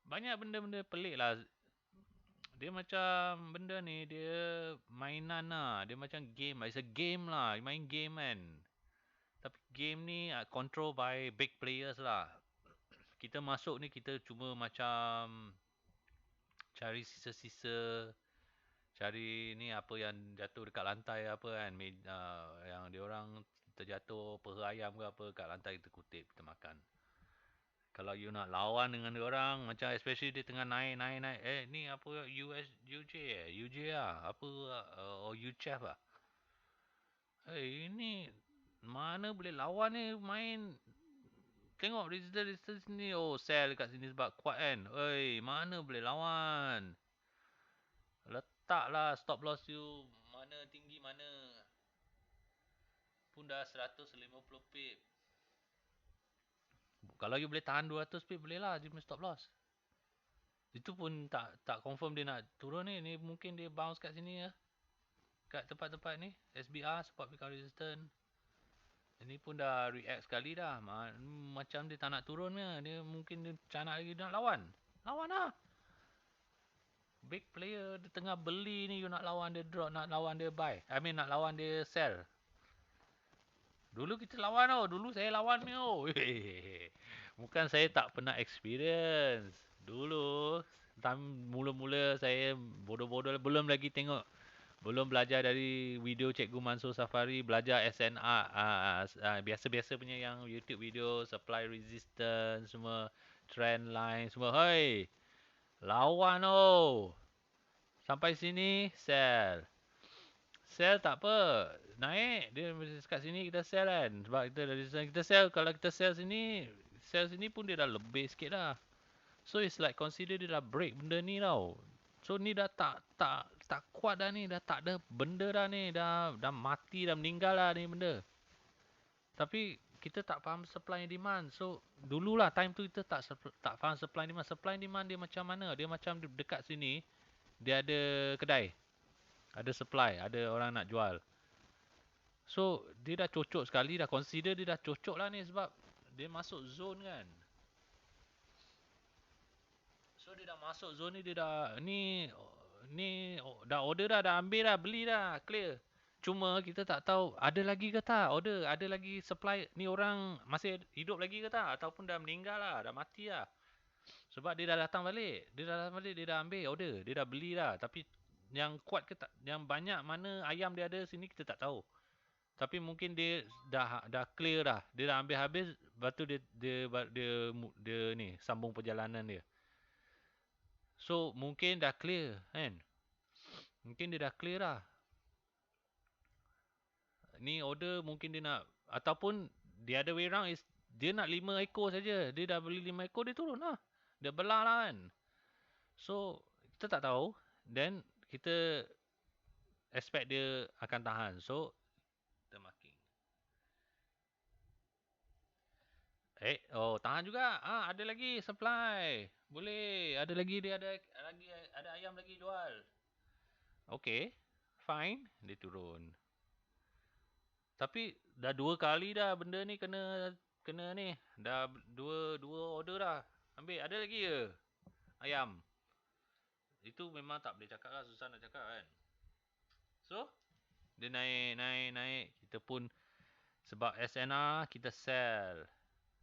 Banyak benda-benda pelik lah. Dia macam benda ni, dia mainan lah. Dia macam game lah. It's a game lah. You main game kan. Tapi game ni control by big players lah. Kita masuk ni, kita cuma macam cari sisa-sisa, cari ni apa yang jatuh dekat lantai apa kan, yang dia orang terjatuh peha ayam ke apa kat lantai, kita kutip, kita makan. Kalau you nak lawan dengan dia orang, macam especially dia tengah naik, ni apa UJ lah, apa UChef lah. Ini mana boleh lawan ni, main tengok resistance ni, sell kat sini sebab kuat kan. Mana boleh lawan. Letaklah stop loss you mana tinggi mana. Pun dah 150 pip. Kalau you boleh tahan 200 pip boleh lah dia stop loss. Itu pun tak confirm dia nak turun ni. Ni mungkin dia bounce kat sini ya. Kat tempat-tempat ni SBR support become resistant. Ini pun dah react sekali dah. Macam dia tak nak turun ke. Dia mungkin dia tak nak lagi nak lawan. Lawan lah. Big player dia tengah beli ni, you nak lawan dia drop, nak lawan dia buy. I mean nak lawan dia sell. Dulu kita lawan tau. Dulu saya lawan ni tau. Bukan saya tak pernah experience. Dulu mula-mula saya bodoh-bodoh, belum lagi tengok, belum belajar dari video Cikgu Mansur Safari, belajar SNR, biasa-biasa punya yang YouTube video, supply resistance, semua trend line, semua. Hoi, lawan oh. Sampai sini, sell. Sell tak apa. Naik, dia kat sini kita sell kan. Sebab kita dari sana kita sell, kalau kita sell sini pun dia dah lebih sikit dah. So it's like consider dia dah break benda ni tau. So ni dah tak kuat dah ni, dah tak ada benda dah ni, dah mati, dah meninggal lah ni benda. Tapi kita tak faham supply and demand. So dululah time tu kita tak faham supply and demand. Supply and demand dia macam mana? Dia macam dekat sini dia ada kedai. Ada supply, ada orang nak jual. So dia dah cocok sekali, dah consider dia dah cocok lah ni sebab dia masuk zone kan. So dia dah masuk zone ni, dia dah ni dah order dah ambil dah, beli dah, clear. Cuma kita tak tahu ada lagi ke tak order, ada lagi supply, ni orang masih hidup lagi ke tak ataupun dah meninggal lah, dah mati lah. Sebab dia dah datang balik, dia dah ambil order, dia dah beli dah. Tapi yang kuat ke tak, yang banyak mana ayam dia ada sini kita tak tahu. Tapi mungkin dia dah clear dah. Dia dah ambil habis, lepas tu dia ni sambung perjalanan dia. So mungkin dah clear kan. Mungkin dia dah clear dah. Ni order mungkin dia nak, ataupun the other way round is dia nak 5 ekor saja. Dia dah beli 5 ekor, dia turun lah. Dia belah lah kan. So kita tak tahu. Then kita expect dia akan tahan. So kita marking. Tahan juga. Ada lagi supply. Boleh. Ada lagi, dia ada ayam lagi jual. Okay. Fine. Dia turun. Tapi dah 2 kali dah benda ni kena ni. Dah dua order dah. Ambil. Ada lagi ke ayam? Itu memang tak boleh cakap lah. Susah nak cakap kan. So, dia naik. Kita pun sebab SNR kita sell.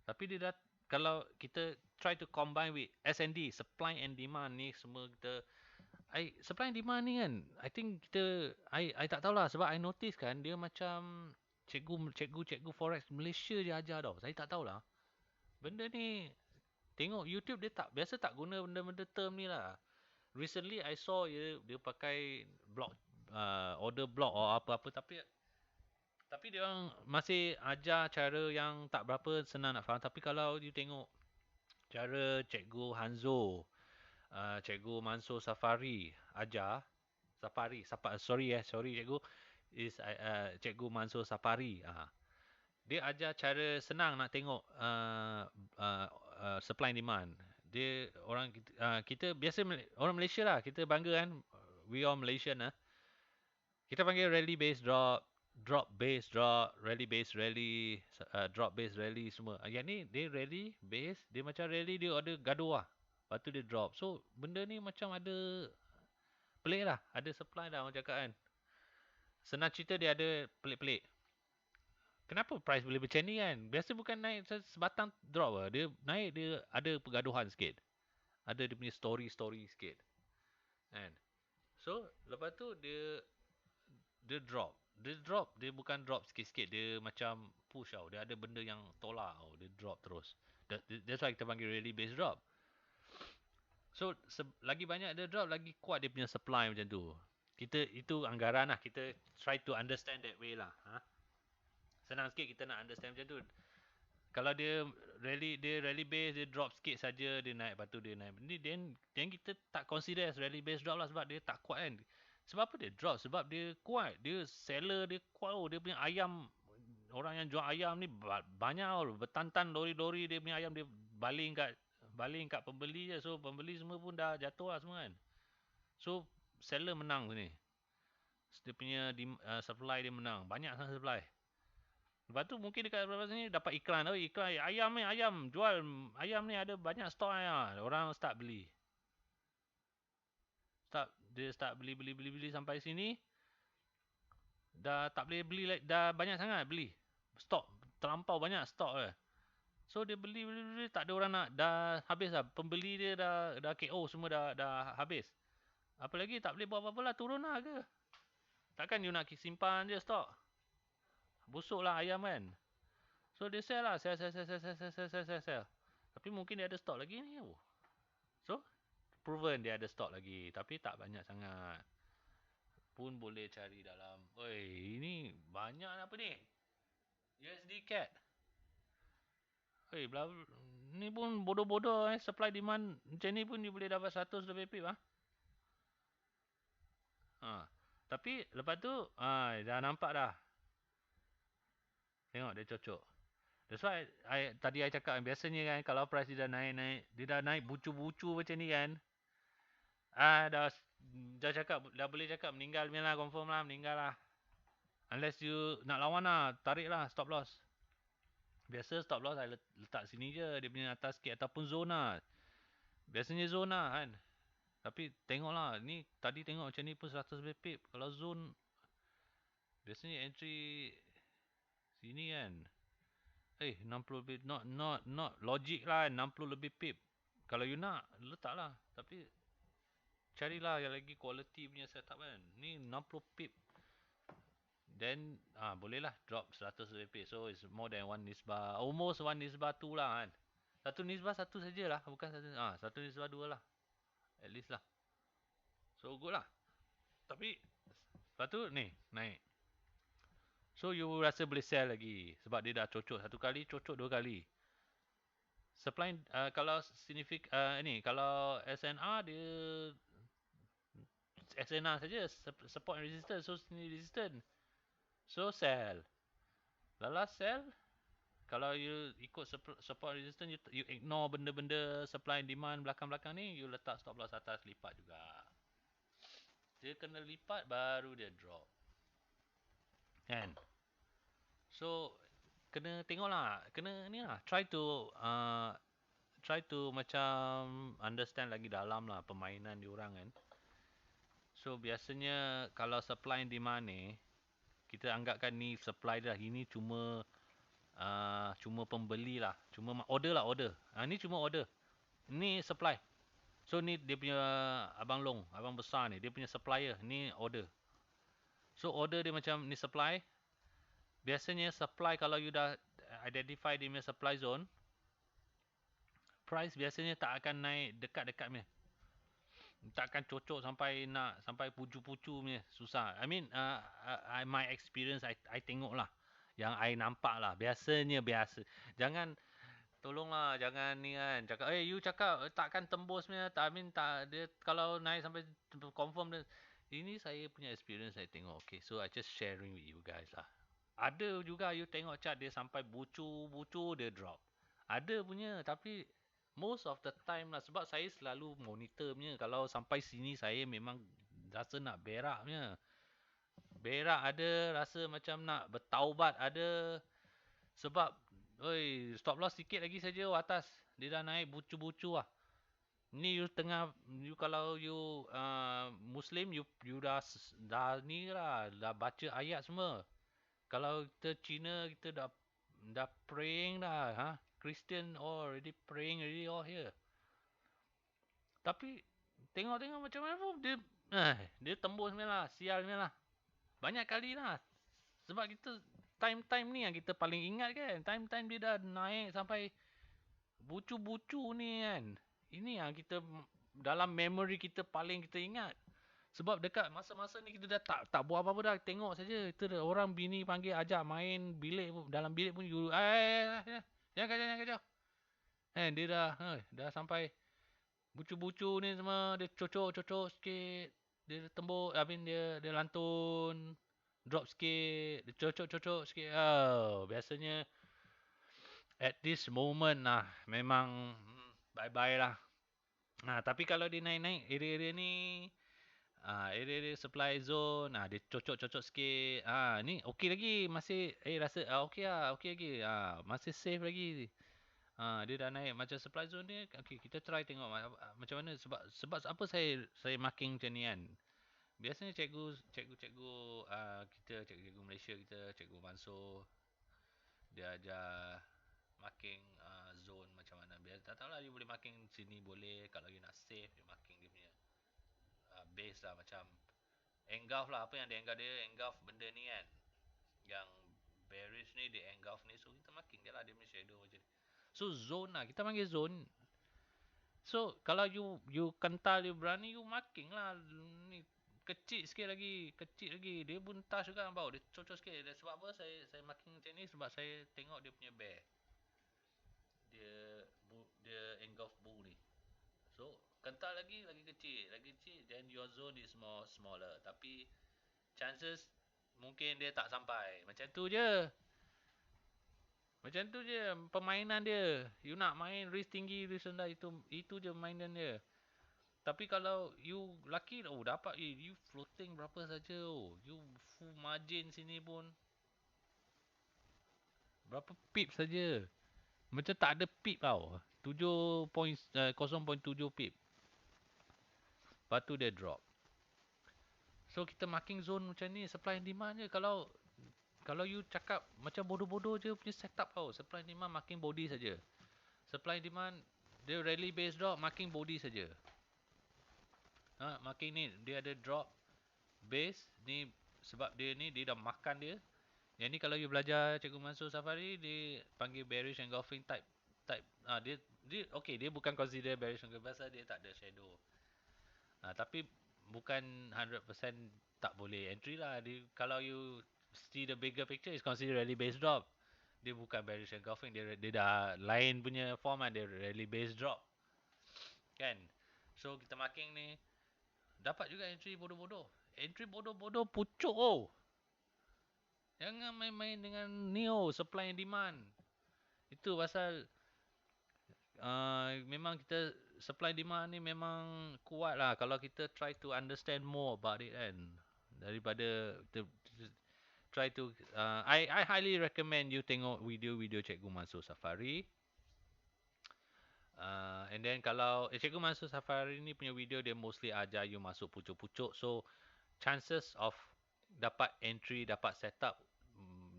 Tapi dia dah, kalau kita try to combine with S&D, supply and demand ni semua kita, supply and demand ni kan, I think kita, I tak tahulah sebab I notice kan dia macam cikgu forex Malaysia je ajar tau. Saya tak tahulah. Benda ni tengok YouTube dia biasa tak guna benda-benda term ni lah. Recently I saw dia pakai block, order block or apa-apa, tapi dia orang masih ajar cara yang tak berapa senang nak faham. Tapi kalau you tengok cara Cikgu Hanzo, Cikgu Mansur Safari ajar, sorry Cikgu, is Cikgu Mansur Safari. Dia ajar cara senang nak tengok supply and demand. Dia orang kita biasa orang Malaysia lah, kita bangga kan, we all Malaysian lah. Kita panggil rally base drop, drop base drop, rally base rally, drop base rally semua. Yang ni dia rally base, dia macam rally dia ada gaduh lah. Lepas tu dia drop. So benda ni macam ada pelik lah, ada supply lah orang cakap kan. Senang cerita dia ada pelik-pelik. Kenapa price boleh macam ni kan? Biasa bukan naik sebatang drop lah. Dia naik, dia ada pergaduhan sikit. Ada dia punya story sikit. Kan? So lepas tu dia drop. Dia bukan drop sikit-sikit. Dia macam push tau. Dia ada benda yang tolak tau. Dia drop terus. That's why kita panggil rally base drop. So, lagi banyak dia drop, lagi kuat dia punya supply macam tu. Itu anggaran lah. Kita try to understand that way lah. Senang sikit kita nak understand macam tu. Kalau dia rally base, dia drop sikit saja, dia naik, lepas tu dia naik. Then kita tak consider as rally base drop lah sebab dia tak kuat kan. Sebab apa dia drop? Sebab dia kuat. Dia seller dia kuat. Dia punya ayam, orang yang jual ayam ni banyak tau. Bertantan lori-lori dia punya ayam, dia baling kat pembeli je. So pembeli semua pun dah jatuh lah semua kan. So seller menang sini. Dia punya supply dia menang. Banyak sangat supply. Lepas tu mungkin dekat beberapa sini dapat iklan. Oh iklan ayam ni, ayam. Jual ayam ni ada banyak stok ayam. Orang start beli. Dia start beli sampai sini. Dah tak boleh beli lagi. Dah banyak sangat beli. Stok. Terlampau banyak stok dia. So dia beli, tak ada orang nak. Dah habis dah. Pembeli dia dah KO semua dah habis. Apalagi tak boleh buat apa-apa lah. Turun lah ke. Takkan you nak simpan je stok. Busuk lah ayam kan. So dia sell lah. Sell. Tapi mungkin dia ada stok lagi ni. So proven dia ada stok lagi. Tapi tak banyak sangat. Pun boleh cari dalam. Oi, ini banyak apa ni? USD CAD. Oi, ni pun bodoh-bodoh supply demand macam ni pun dia boleh dapat 100 lebih pip ah. Ha. Tapi lepas tu dah nampak dah. Tengok dia cocok. That's why tadi I cakap biasanya kan kalau price dia dah naik, dia dah naik bucu-bucu macam ni kan. Dah cakap, dah boleh cakap meninggal punya lah, confirm lah, meninggal lah. Unless you nak lawan lah, tarik lah stop loss. Biasa stop loss I letak sini je, dia punya atas sikit ataupun zona. Biasanya zona kan. Tapi tengoklah, ni tadi tengok macam ni pun 100 lebih pip. Kalau zone biasanya entry sini kan. 60 lebih, not logic lah 60 lebih pip. Kalau you nak, letaklah. Tapi carilah yang lagi quality punya setup kan. Ni 60 pip. Then bolehlah drop 100 lebih pip. So it's more than 1 nisbah. Almost 1 nisbah 2 lah kan. 1 nisbah 1 sajalah, bukan 1 nisbah 2 lah. At least lah. So good lah. Tapi lepas tu ni naik. So you rasa boleh sell lagi sebab dia dah cocok satu kali, cocok dua kali. Supply kalau ni kalau SNR dia SNR saja support and resistance, so sini resistance. So sell. Lala sell. Kalau you ikut support resistance, you ignore benda-benda supply and demand belakang-belakang ni, you letak stop loss atas lipat juga. Dia kena lipat baru dia drop. Kan? So kena tengoklah, kena ni lah, try to macam understand lagi dalam lah permainan diorang kan. So biasanya kalau supply and demand ni, kita anggapkan ni supply dah, ini cuma pembeli lah, cuma order lah, order. Ni cuma order. Ni supply. So ni dia punya abang long, abang besar ni, dia punya supplier, ni order. So order dia macam ni supply. Biasanya supply kalau you dah identify dia punya supply zone, price biasanya tak akan naik dekat-dekat punya. Tak akan cocok sampai pucu-pucu punya, susah. I mean my experience I tengok lah. Yang I nampak lah. Biasanya biasa. Tolonglah jangan ni kan. Cakap you cakap takkan tembus punya. I mean tak, dia kalau naik sampai confirm dia. Ini saya punya experience saya tengok. Okay, so I just sharing with you guys lah. Ada juga you tengok chart dia sampai bucu-bucu dia drop. Ada punya tapi most of the time lah, sebab saya selalu monitor punya. Kalau sampai sini saya memang rasa nak berak punya. Berak ada, rasa macam nak bertaubat ada. Sebab stop loss sikit lagi saja atas. Dia dah naik bucu-bucu lah. Ni you kalau you Muslim, you dah ni lah, dah baca ayat semua. Kalau kita Cina, kita dah praying dah, Christian already praying already all here. Tapi tengok-tengok macam mana pun dia tembus lah, sial lah. Banyak kali lah. Sebab kita time ni yang kita paling ingat kan. Time dia dah naik sampai bucu-bucu ni kan. Ini yang kita dalam memory kita paling kita ingat. Sebab dekat masa-masa ni kita dah tak buat apa-apa dah, tengok saja. Itu orang bini panggil ajak main bilik, dalam bilik pun you jangan kacau. Dia dah sampai bucu-bucu ni semua, dia cocok sikit. Dia tembuk, dia lantun, drop sikit, dia cocok sikit. Biasanya at this moment lah memang bye-bye lah. Tapi kalau dia naik-naik area-area ni, area supply zone, dia cocok-cocok sikit. Ni okey lagi, masih rasa okey lah, okey lagi. Masih safe lagi. Dia dah naik macam supply zone dia. Okey, kita try tengok macam mana, sebab apa saya marking macam ni kan. Biasanya cikgu kita, cikgu Malaysia kita, cikgu Mansur, dia ajar marking zone macam mana. Biar tak tahulah, you boleh marking sini boleh, kalau you nak save, you marking dia punya base lah, macam engulf lah, apa yang dia engulf benda ni kan. Yang bearish ni dia engulf ni, so kita marking dia lah, dia punya shadow macam ni. So zone lah, kita panggil zone. So kalau you kental, you berani, you marking lah. Ni kecil sikit lagi, dia pun touch juga bau, dia cocok sikit. Sebab apa saya marking macam ni, sebab saya tengok dia punya bear, dia engulf bull ni. So kental lagi kecil, then your zone is more smaller, tapi chances mungkin dia tak sampai. Macam tu je permainan dia. You nak main risk tinggi, risk rendah, itu je mainan dia. Tapi kalau you lucky, dapat you floating berapa saja, you full margin sini pun berapa pip saja. Macam tak ada pip tau. 0.7 pip. Lepas tu dia drop. So kita marking zone macam ni, supply and demand je. Kalau you cakap macam bodoh-bodoh je punya setup tau. Supply and demand marking body saja. Supply and demand dia rally base drop, marking body saja. Marking ni dia ada drop base ni, sebab dia dah makan dia. Yang ni kalau you belajar Cikgu Mansur Safari, dia panggil bearish engulfing type. Dia okey, dia bukan consider bearish engulfing pasal dia tak ada shadow. Tapi bukan 100% tak boleh entry lah. Kalau you see the bigger picture, is consider rally base drop. Dia bukan bearish engulfing, dia dah lain punya form dia rally base drop. Kan? So kita marking ni, dapat juga entry bodoh-bodoh. Entry bodoh-bodoh pucuk. Jangan main-main dengan Neo, supply and demand. Itu pasal memang kita supply demand ni memang kuat lah kalau kita try to understand more about it kan. Daripada try to I highly recommend you tengok video-video Cikgu Mansur Safari. And then kalau Cikgu Mansur Safari ni punya video, dia mostly ajar you masuk pucuk-pucuk. So chances of dapat entry, dapat setup,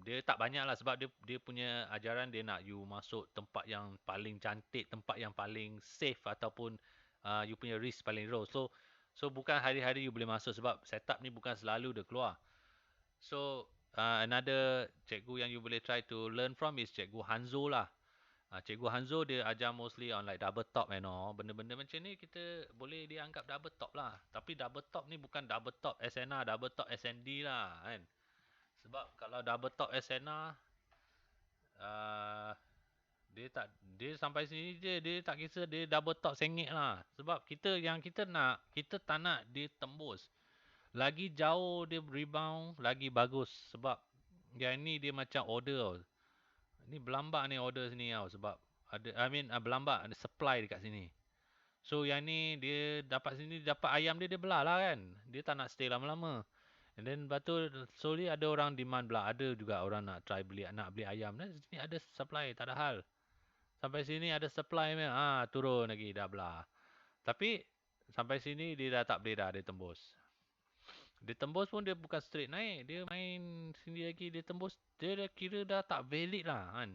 dia tak banyak lah, sebab dia punya ajaran dia nak you masuk tempat yang paling cantik, tempat yang paling safe, ataupun you punya risk paling low. So bukan hari-hari you boleh masuk, sebab setup ni bukan selalu dia keluar. So another cikgu yang you boleh try to learn from is Cikgu Hanzo lah. Cikgu Hanzo dia ajar mostly on like double top and all. Benda-benda macam ni kita boleh dianggap double top lah. Tapi double top ni bukan double top SNR, double top SND lah kan. Sebab kalau double top SNR, dia sampai sini je, dia tak kisah, dia double top sengit lah. Sebab kita tak nak dia tembus. Lagi jauh dia rebound, lagi bagus. Sebab yang ni dia macam order tau. Ni berlambak ni order sini tau. Sebab berlambak, ada supply dekat sini. So yang ni dia dapat sini, dapat ayam dia belah lah kan. Dia tak nak stay lama-lama. And then lepas tu slowly ada orang demand pula. Ada juga orang nak try nak beli ayam. Dan sini ada supply, tak ada hal. Sampai sini ada supply punya. Turun lagi dah belah. Tapi sampai sini dia dah tak boleh dah, dia tembus. Dia tembus pun dia bukan straight naik. Dia main sini lagi, dia tembus. Dia dah kira dah tak valid lah kan.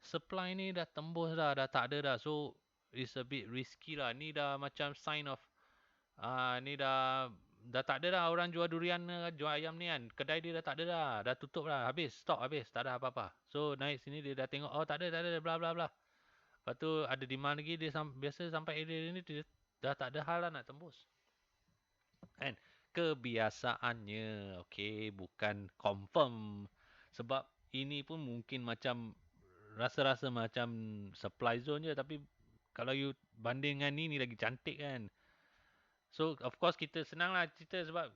Supply ni dah tembus dah tak ada dah. So it's a bit risky lah. Ni dah macam sign of ni dah tak ada dah orang jual durian, jual ayam ni kan. Kedai dia dah tak ada dah tutup dah. Habis, stop habis, tak ada apa-apa. So naik sini dia dah tengok, tak ada, bla bla bla. Lepas tu ada demand lagi, dia biasa sampai area ni dia dah tak ada hal lah nak tembus. Kan? Kebiasaannya, okay, bukan confirm. Sebab ini pun mungkin macam rasa-rasa macam supply zone je, tapi kalau you bandingkan ni lagi cantik kan. So of course kita senang lah cerita sebab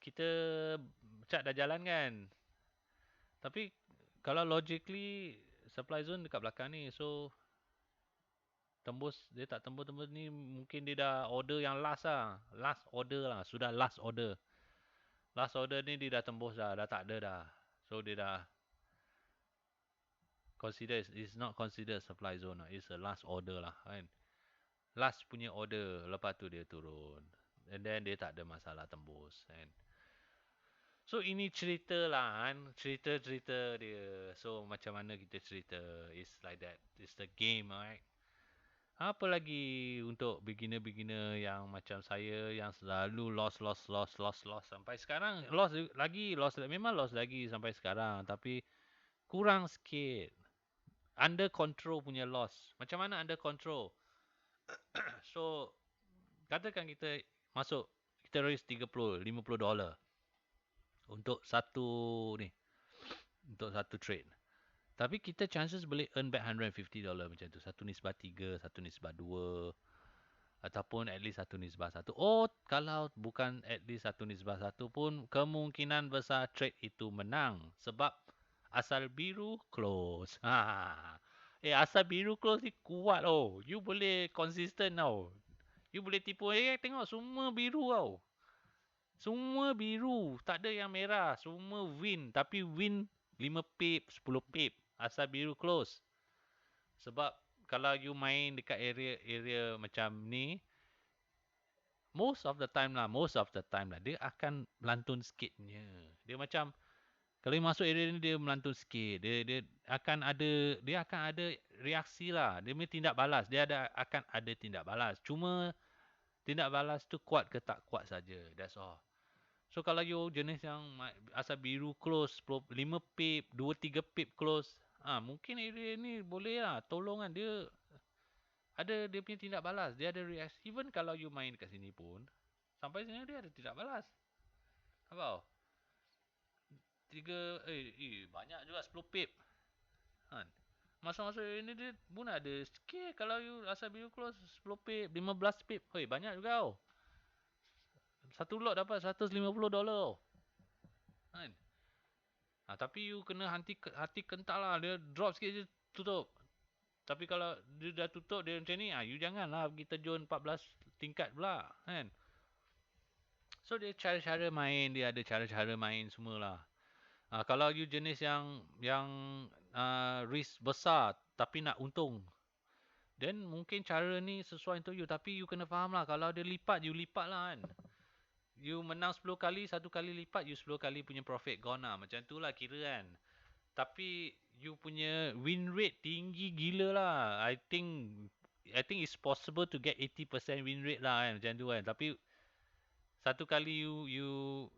kita cat dah jalan kan. Tapi kalau logically supply zone dekat belakang ni, so Tembus, dia tak tembus-tembus ni mungkin dia dah order yang last lah. Last order lah, sudah last order. Last order ni dia dah tembus dah tak ada dah. So dia dah consider, it's not considered supply zone lah. It's a last order lah kan. Last punya order, lepas tu dia turun. And then dia tak ada masalah tembus kan. So ini cerita lah kan, cerita-cerita dia. So macam mana kita cerita, it's like that. It's the game, right? Apa lagi untuk beginner-beginner yang macam saya yang selalu loss sampai sekarang, memang loss lagi sampai sekarang, tapi kurang sikit. Under control punya loss. Macam mana under control? So katakan kita masuk, kita raise 30, $50 untuk satu trade. Tapi kita chances boleh earn back $150 macam tu. 1/3, 1/2, ataupun at least 1/1. Oh, kalau bukan at least 1/1 pun, kemungkinan besar trade itu menang. Sebab asal biru close. Asal biru close ni kuat tau. You boleh consistent tau. You boleh tipu. Tengok semua biru tau. Semua biru. Tak ada yang merah. Semua win. Tapi win 5 pip, 10 pip. Asal biru close. Sebab kalau you main dekat area macam ni, most of the time lah, dia akan melantun sikitnya. Dia macam, kalau you masuk area ni, dia melantun sikit. Dia akan ada reaksi lah. Dia punya tindak balas. Akan ada tindak balas. Cuma, tindak balas tu kuat ke tak kuat saja. That's all. So, kalau you jenis yang asal biru close, 5 pip, 2-3 pip close, mungkin area ni boleh lah. Tolongan dia ada dia punya tindak balas. Dia ada reaksi. Even kalau you main kat sini pun, sampai sini dia ada tindak balas. Apa? Banyak juga 10 pip. Kan? Masa-masa ini dia pun ada sikit. Kalau you asal biru close 10 pip, 15 pip. Banyak juga tau. Satu lot dapat $150. Kan? Tapi you kena hati kental lah. Dia drop sikit je tutup. Tapi kalau dia dah tutup dia macam ni, you janganlah pergi terjun 14 tingkat pula. Kan? So dia cara-cara main, dia ada cara-cara main semualah. Kalau you jenis yang risk besar tapi nak untung, then mungkin cara ni sesuai untuk you. Tapi you kena faham lah, kalau dia lipat, you lipat lah kan. You menang 10 kali, 1 kali lipat, you 10 kali punya profit gone lah. Macam tu lah kira kan. Tapi you punya win rate tinggi gila lah. I think it's possible to get 80% win rate lah kan. Macam tu kan. Tapi satu kali you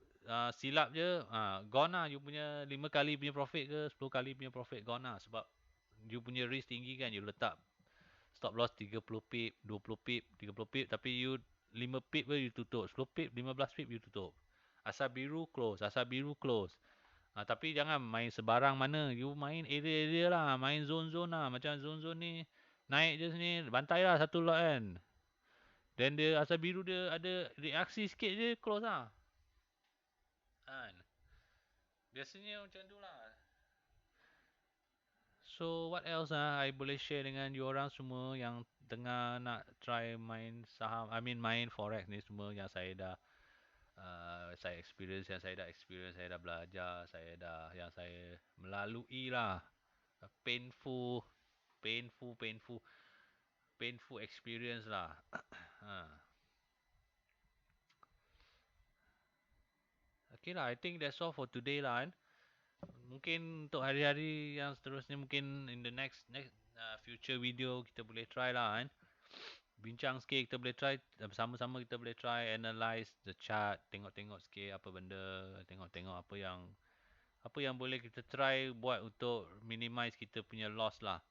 silap je, gone lah. You punya 5 kali punya profit ke 10 kali punya profit gone lah. Sebab you punya risk tinggi kan. You letak stop loss 30 pip, 20 pip, 30 pip. Tapi you 5 pip ke you tutup, 10 pip, 15 pip you tutup. Asal biru close, asal biru close. Tapi jangan main sebarang mana. You main area-area lah. Main zone-zone lah. Macam zone-zone ni naik je sini, bantai lah satu lot kan. Then dia asal biru dia ada reaksi sikit je, close lah. Kan? Biasanya macam tu lah. So what else I boleh share dengan you orang semua yang tengah nak try main saham, main forex ni semua, yang saya dah saya experience, saya dah belajar, yang saya melalui lah. Painful experience lah. Okay lah, I think that's all for today lah kan. Mungkin untuk hari-hari yang seterusnya, mungkin in the next future video kita boleh try lah kan. Bincang sikit, kita boleh try bersama-sama, kita boleh try analyze the chart, tengok-tengok sikit apa benda, tengok-tengok apa yang boleh kita try buat untuk minimize kita punya loss lah.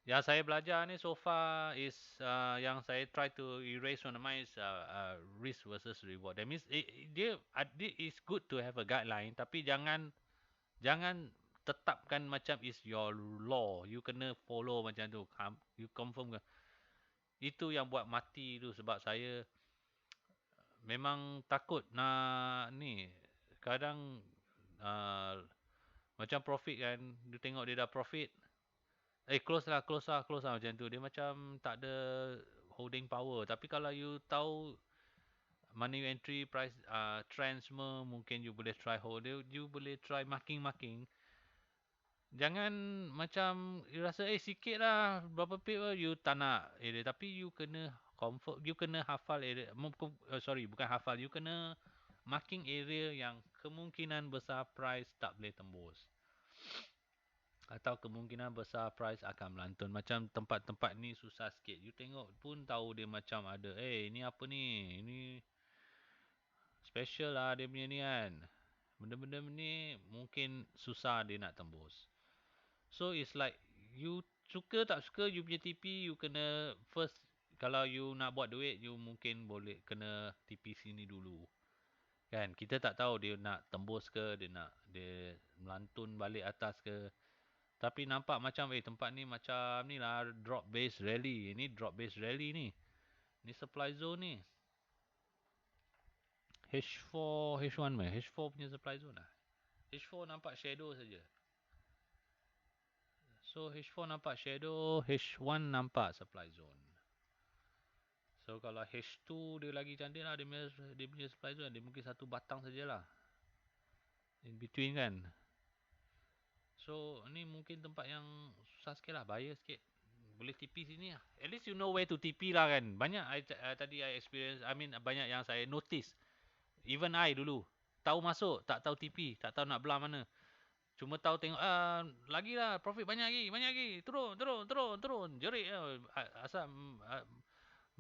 Yang saya belajar ni so far is yang saya try to erase on the mind is risk versus reward. That means it is good to have a guideline, tapi jangan tetapkan macam is your law. You kena follow macam tu. You confirm ke? Itu yang buat mati tu. Sebab saya memang takut nak ni. Kadang macam profit kan. You tengok dia dah profit. Close lah, macam tu. Dia macam tak ada holding power. Tapi kalau you tahu money entry price trend semua, mungkin you boleh try hold. You boleh try marking. Jangan macam you rasa sikit lah berapa pip you tak nak area, tapi you kena comfort, you kena hafal area. Sorry, bukan hafal, you kena marking area yang kemungkinan besar price tak boleh tembus. Atau kemungkinan besar price akan melantun. Macam tempat-tempat ni susah sikit. You tengok pun tahu dia macam ada, ini apa ni? Ini special lah dia punya ni kan. Benda-benda ni mungkin susah dia nak tembus. So it's like you suka tak suka you punya TP, you kena first, kalau you nak buat duit, you mungkin boleh kena TP sini dulu. Kan kita tak tahu dia nak tembus ke, dia melantun balik atas ke. Tapi nampak macam tempat ni macam ni lah, drop base rally. Ini drop base rally ni. Ni supply zone ni. H4, H1 meh? H4 punya supply zone lah. H4 nampak shadow saja. So H4 nampak shadow, H1 nampak supply zone. So kalau H2 dia lagi cantik lah, dia punya supply zone. Dia mungkin satu batang sajalah. In between kan. So ni mungkin tempat yang susah sikit lah, bahaya sikit. Boleh TP sini lah. At least you know where to TP lah kan. Banyak tadi I experience, banyak yang saya notice. Even I dulu. Tahu masuk, tak tahu TP, tak tahu nak belah mana. Cuma tahu tengok, lagi lah, profit banyak lagi. Turun. Jerit lah. Asal,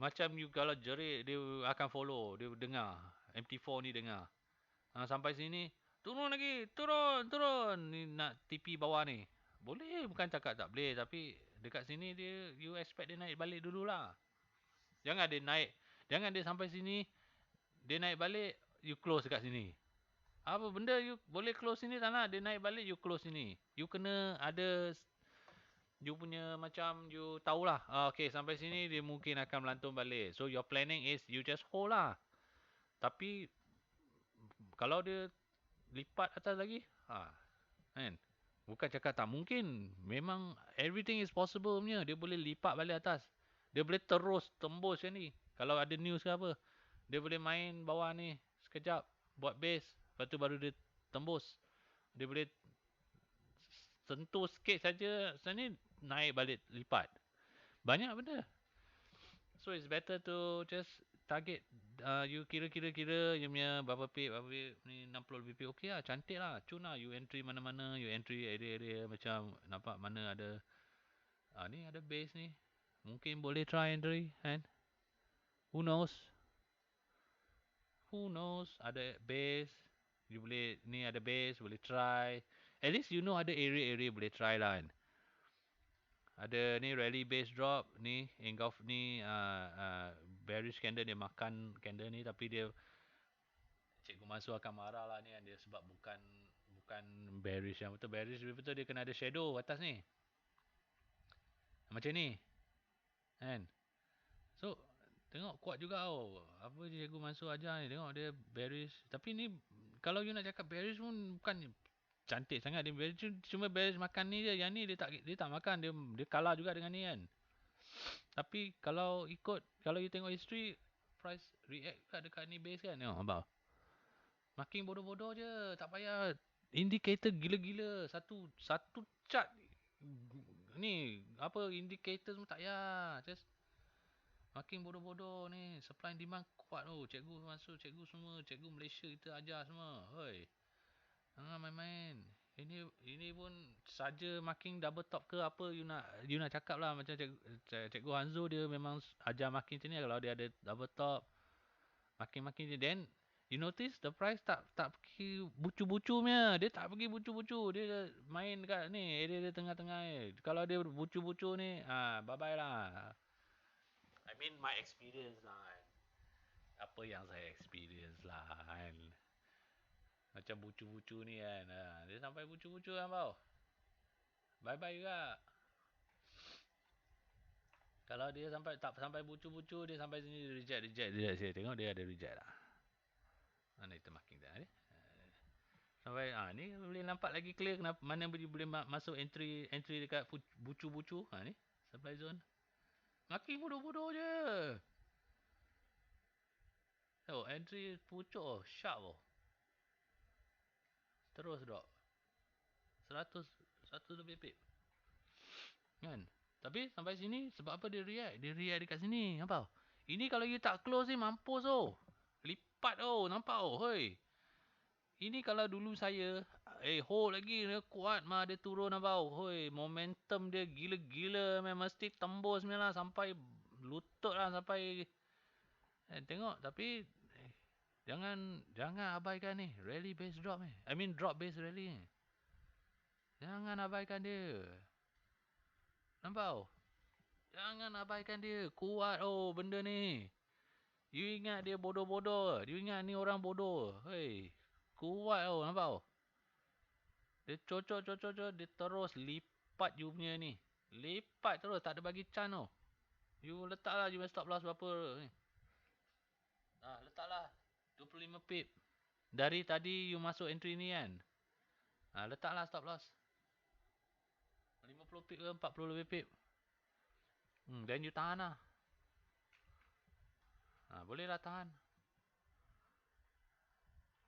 macam you kalau jerit, dia akan follow, dia dengar. MT4 ni dengar. Sampai sini, turun lagi, turun. Ni nak TP bawah ni. Boleh, bukan cakap tak boleh. Tapi dekat sini dia, you expect dia naik balik dululah. Jangan dia sampai sini, dia naik balik, you close dekat sini. Apa benda you boleh close sini tak nak, dia naik balik, you close sini. You kena ada, you punya macam, you tahulah. Okay, sampai sini dia mungkin akan melantun balik. So your planning is, you just hold lah. Tapi, kalau dia lipat atas lagi, kan? Bukan cakap tak mungkin. Memang everything is possible punya. Dia boleh lipat balik atas. Dia boleh terus tembus macam ni. Kalau ada news ke apa. Dia boleh main bawah ni sekejap. Buat base. Lepas tu baru dia tembus. Dia boleh sentuh sikit saja. Sebenarnya naik balik lipat. Banyak benda. So it's better to just target. You kira you punya berapa pip ni 60 lebih pip. Okay lah, cantik lah. Cun lah, you entry mana-mana, you entry area macam nampak mana ada. Ni ada base ni. Mungkin boleh try entry kan. Who knows? Ada base. You boleh, ni ada base, boleh try. At least you know ada area boleh try lah kan. Ada ni rally base drop ni, engulf ni, bearish candle, dia makan candle ni, tapi dia, Cikgu Mansur akan marah lah ni kan, dia sebab bukan bearish yang betul. Bearish betul dia kena ada shadow atas ni. Macam ni. Kan? So, tengok kuat juga tau. Apa Cikgu Mansur ajar ni, tengok dia bearish. Tapi ni, kalau you nak cakap bearish pun bukan cantik sangat. Dia bearish, cuma bearish makan ni je. Yang ni dia tak makan, dia kalah juga dengan ni kan. Tapi kalau you tengok history, price react kat dekat ni base kan. Tengok abang. Makin bodoh-bodoh je, tak payah indicator gila-gila. Satu chart ni apa indicator semua tak payah. Just makin bodoh-bodoh ni. Supply and demand kuat tu. Cikgu masuk, cikgu semua, cikgu Malaysia kita ajar semua. Hoi. Jangan main-main. Ini pun saja marking double top ke apa, you nak cakap lah. Macam cikgu Hanzo, dia memang ajar marking macam ni. Kalau dia ada double top, marking je. Then you notice the price tak pergi bucu-bucu punya. Dia tak pergi bucu-bucu. Dia main dekat ni, area dia tengah-tengah ni. Kalau dia bucu-bucu ni, bye-bye lah. I mean my experience lah kan. Apa yang saya experience lah kan. Macam bucu-bucu ni kan. Dia sampai bucu-bucu kan bau. Bye-bye juga. Kalau dia tak sampai bucu-bucu, dia sampai sini reject. Saya tengok dia ada reject lah. Mana itu marking dah ni? Sampai ni boleh nampak lagi clear kenapa mana boleh masuk entry dekat bucu-bucu. Ni supply zone. Makin bodoh-bodoh je. Oh, entry pucuk oh, sharp oh. Terus drop. 100 lebih pip. Kan? Tapi sampai sini sebab apa dia react? Dia react dekat sini. Nampak? Ini kalau you tak close ni mampus oh. Lipat oh, nampak oh. Hoi. Ini kalau dulu saya hold lagi dia kuat mah dia turun nampak oh. Hoi, momentum dia gila-gila memang mesti tembus lah sampai lutut lah sampai tengok tapi jangan abaikan ni rally base drop ni. I mean drop base rally ni. Jangan abaikan dia. Nampak oh? Jangan abaikan dia. Kuat oh benda ni. You ingat dia bodoh-bodoh. You ingat ni orang bodoh. Hei. Kuat oh. Nampak oh? Dia cocok. Dia terus lipat you punya ni. Lipat terus. Tak ada bagi chance oh. You letaklah you stop loss berapa ni. Letaklah. 25 pip. Dari tadi you masuk entry ni kan. Letaklah stop loss. 50 pip ke 40 lebih pip. Then you tahan lah. Bolehlah tahan.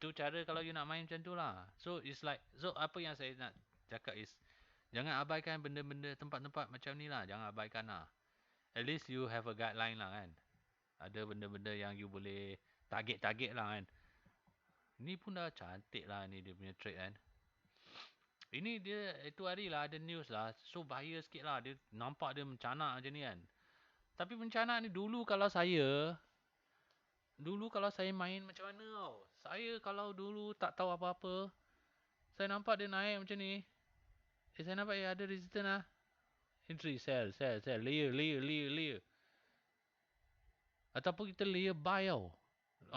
Tu cara kalau you nak main macam tu lah. So it's like, so apa yang saya nak cakap is, jangan abaikan benda-benda tempat-tempat macam ni lah. Jangan abaikan lah. At least you have a guideline lah kan. Ada benda-benda yang you boleh target-target lah kan. Ni pun dah cantik lah ni dia punya trade kan. Ini dia itu hari lah ada news lah. So bahaya sikit lah. Dia nampak dia mencanak macam ni kan. Tapi mencanak ni dulu kalau saya main macam mana tau. Saya kalau dulu tak tahu apa-apa. Saya nampak dia naik macam ni. Saya nampak ada resistance lah. Entry, sell. Layer. Ataupun kita layer buy tau.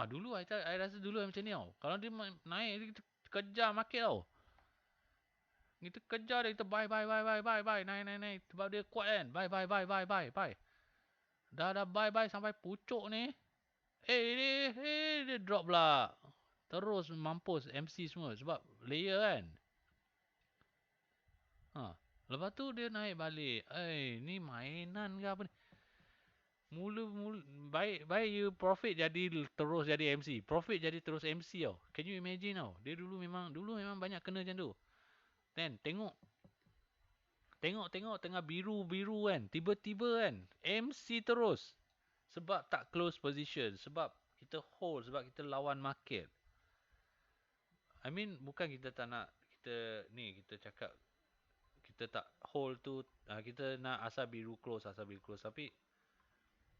Dulu I rasa dulu macam ni tau. Kalau dia naik, kita kejar market tau. Kita kejar dia, kita buy. Naik. Sebab dia kuat kan. Buy. Dah buy sampai pucuk ni. Dia drop lah. Terus mampus MC semua. Sebab layer kan. Lepas tu dia naik balik. Ni mainan ke apa ni? Mula baik you profit terus jadi MC. Profit jadi terus MC tau. Can you imagine tau? Dia dulu memang banyak kena macam tu. Then tengok tengah biru kan. Tiba-tiba kan MC terus. Sebab tak close position, sebab kita hold, sebab kita lawan market. I mean bukan kita tak nak kita cakap kita tak hold tu, kita nak asal biru close tapi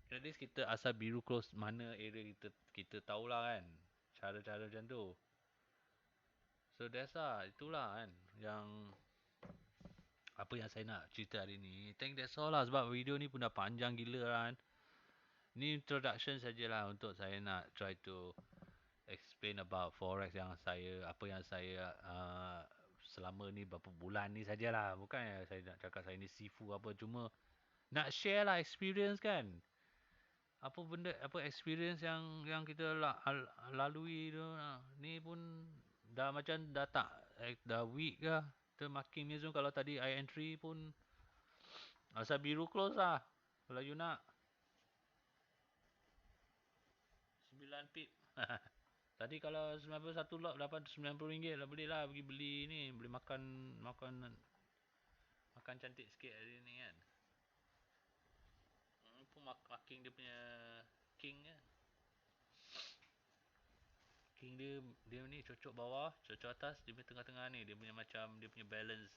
at least kita asal biru close mana area kita tahulah kan cara-cara macam tu. So that's lah, itulah kan yang apa yang saya nak cerita hari ni. Thank that's all lah, sebab video ni pun dah panjang gila kan. Ni introduction sajalah untuk saya nak try to explain about forex yang apa yang saya selama ni berapa bulan ni sajalah. Bukan saya nak cakap saya ni sifu apa, cuma nak share lah experience kan. Apa experience yang kita lalui tu. Ni pun dah macam dah week ke. Termakin ni kalau tadi I entry pun asal biru close lah. Kalau you nak 9 pip. Tadi kalau 91 lot dapat RM90 lah, boleh lah pergi beli ni, boleh makan cantik sikit hari ni kan. Pun marking dia punya king kan. King dia ni cocok bawah, cocok atas, dia punya tengah-tengah ni, dia punya macam dia punya balance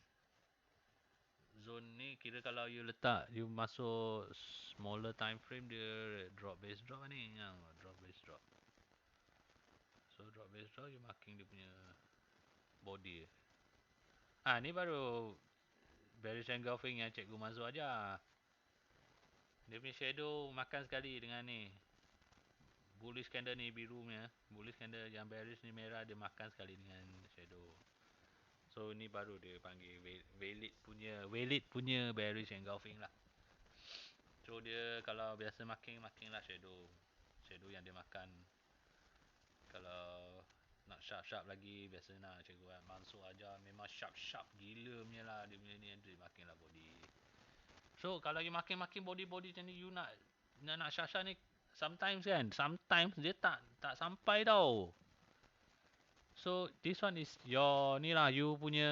zone ni. Kira kalau you letak, you masuk smaller time frame, dia drop base drop ni, drop base drop. So drop base drop, you marking dia punya body. Ni baru bearish engulfing yang cikgu masuk aja. Dia punya shadow makan sekali dengan ni. Bullish candle ni biru punya. Bullish candle yang bearish ni merah, dia makan sekali dengan shadow. So ni baru dia panggil valid punya bearish engulfing lah. So dia kalau biasa marking lah shadow yang dia makan. Kalau Nak sharp-sharp lagi, biasa nak cikgu Mansur ajar memang sharp-sharp gila punya lah dia punya ni entry, makinlah body. So kalau you makin body macam ni, you nak sharp-sharp ni sometimes dia tak sampai tau. So this one is your ni lah, you punya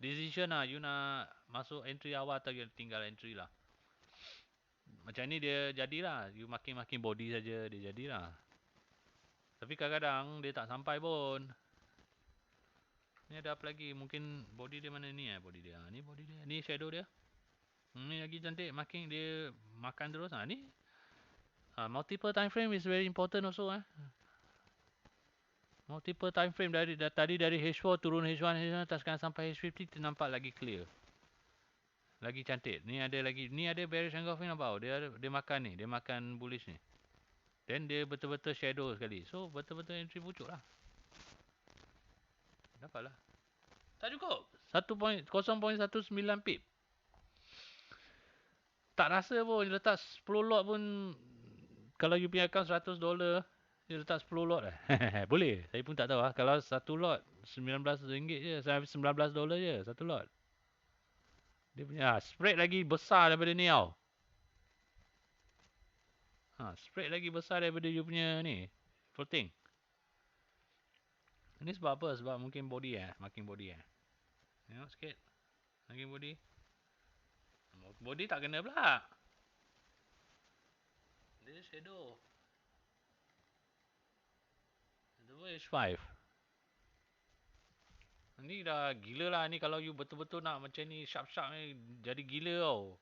decision lah, you nak masuk entry awal atau you tinggal entry lah. Macam ni dia jadilah, you makin body saja dia jadilah. Tapi kadang-kadang dia tak sampai pun. Ni ada apa lagi? Mungkin body dia mana ni body dia. Ni body dia. Ni shadow dia. Ni lagi cantik. Makin dia makan terus. Ni multiple time frame is very important also Multiple time frame tadi dari H4 turun H1 sekarang sampai H50 nampak lagi clear. Lagi cantik. Ni ada bearish engulfing nampak. Dia makan ni. Dia makan bullish ni. Then dia betul-betul shadow sekali. So betul-betul entry pucuk lah. Dapatlah. Tak cukup. 0.19 pip. Tak rasa pun. Dia letak 10 lot pun. Kalau you punya account $100, dia letak 10 lot boleh. Saya pun tak tahu lah. Kalau satu lot RM19 je. $19 je. Satu lot. Dia punya spread lagi besar daripada ni tau. Spread lagi besar daripada you punya ni. Floating. Ini sebab apa? Sebab mungkin body makin body tengok sikit. Makin body. Body tak kena pula. Dia shadow. Itu pun H5. Ni dah gila lah ni kalau you betul-betul nak macam ni sharp-sharp ni jadi gila tau.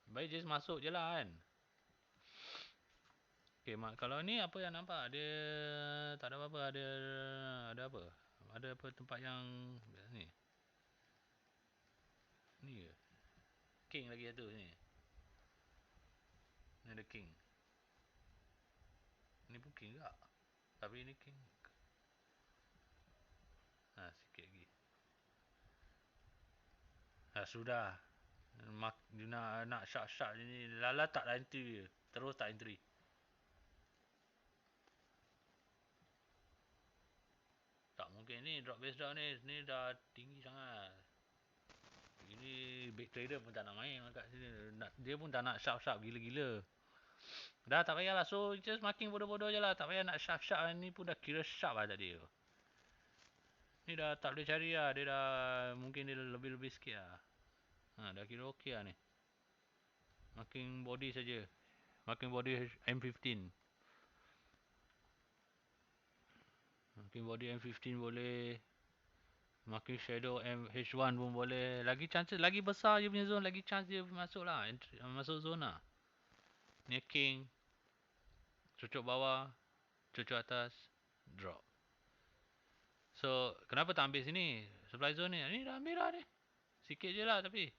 Baik just masuk je lah kan. Okay, kalau ni apa yang nampak? Dia tak ada apa-apa. Ada apa? Ada apa tempat yang ni? Ni ke? King lagi satu ni. Ni ada king. Ni pun king tak? Tapi ni king. Sikit lagi. Sudah. Dia nak sharp-sharp ni. Lala tak entry dia. Terus tak entry. Tak mungkin ni drop base down ni dah tinggi sangat. Ini big trader pun tak nak main kat sini. Dia pun tak nak sharp-sharp gila-gila. Dah tak payahlah. So just marking bodoh-bodoh je lah. Tak payah nak sharp-sharp. Ni pun dah kira sharp lah tadi tu. Ni dah tak boleh cari lah. Dia dah mungkin dia lebih-lebih sikit lah. Dah kira okey lah ni. Marking body saja. Marking body M15. Marking body M15 boleh. Marking shadow H1 pun boleh. Lagi chance, lagi besar je punya zone. Lagi chance dia masuk lah. Masuk zone lah. Ni king. Cucuk bawah. Cucuk atas. Drop. So, kenapa tak ambil sini? Supply zone ni. Ni dah ambil lah ni. Sikit je lah tapi.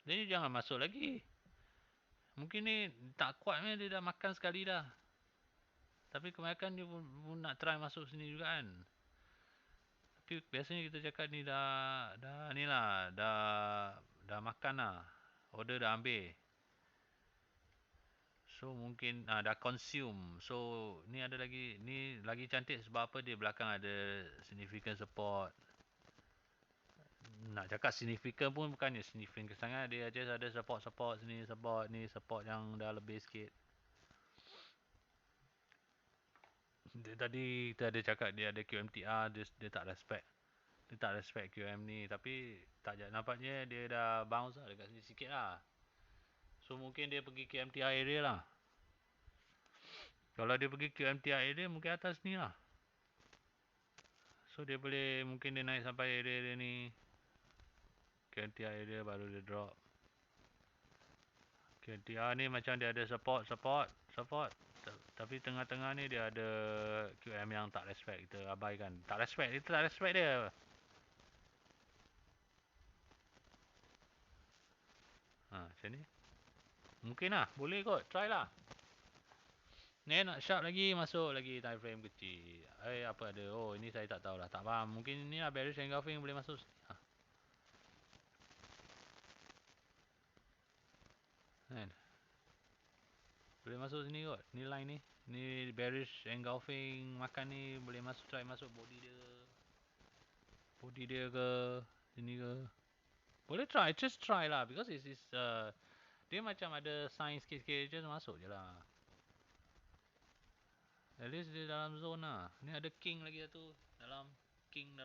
Dia ni jangan masuk lagi. Mungkin ni tak kuat ni. Dia dah makan sekali dah. Tapi kebanyakan dia pun nak try masuk sini juga kan. Tapi biasanya kita cakap ni dah ni lah. Dah makan lah. Order dah ambil. So mungkin dah consume. So ni ada lagi. Ni lagi cantik sebab apa? Dia belakang ada significant support. Nak cakap significant pun bukannya significant sangat. Dia just ada support sini, support yang dah lebih sikit. Tadi kita ada cakap dia ada QMTR, dia tak respect. Dia tak respect QM ni. Tapi nampaknya dia dah bounce lah dekat sini sikit lah. So mungkin dia pergi QMTR area lah. Kalau dia pergi QMTR area mungkin atas ni lah. So dia boleh, mungkin dia naik sampai area ni. QMTR area baru dia drop. QMTR ni macam dia ada support. Tapi tengah-tengah ni dia ada QM yang tak respect. Kita abaikan. Tak respect dia. Macam ni. Mungkin lah. Boleh kot. Try lah. Ni nak sharp lagi. Masuk lagi time frame kecil. Apa ada. Oh ini saya tak tahu lah. Tak faham. Mungkin ni lah bearish engulfing boleh masuk sini. Kan. Boleh masuk sini kot. Ni line ni. Ni bearish engulfing makan ni boleh masuk, try masuk body dia. Body dia ke sini ke. Boleh try, just try lah because it's dia macam ada sign sikit-sikit, just masuk je lah. At least dia dalam zone lah. Ni ada king lagi tu dalam king.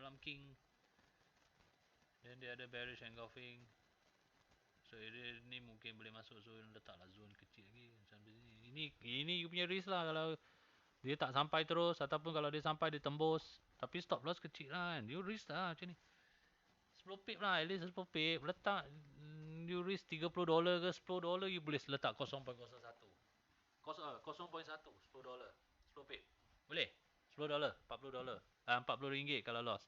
Dan dia ada bearish engulfing. So area ni mungkin boleh masuk zone, letaklah zone kecil lagi macam ni. Ini you punya risk lah kalau dia tak sampai terus ataupun kalau dia sampai dia tembus. Tapi stop loss kecil lah kan. You risk lah macam ni. 10 pip lah, at least 10 pip. Letak you risk $30 ke $10 you boleh letak 0.01. 0.1 $10. 10 pip. Boleh? $10, $40. RM40 kalau loss.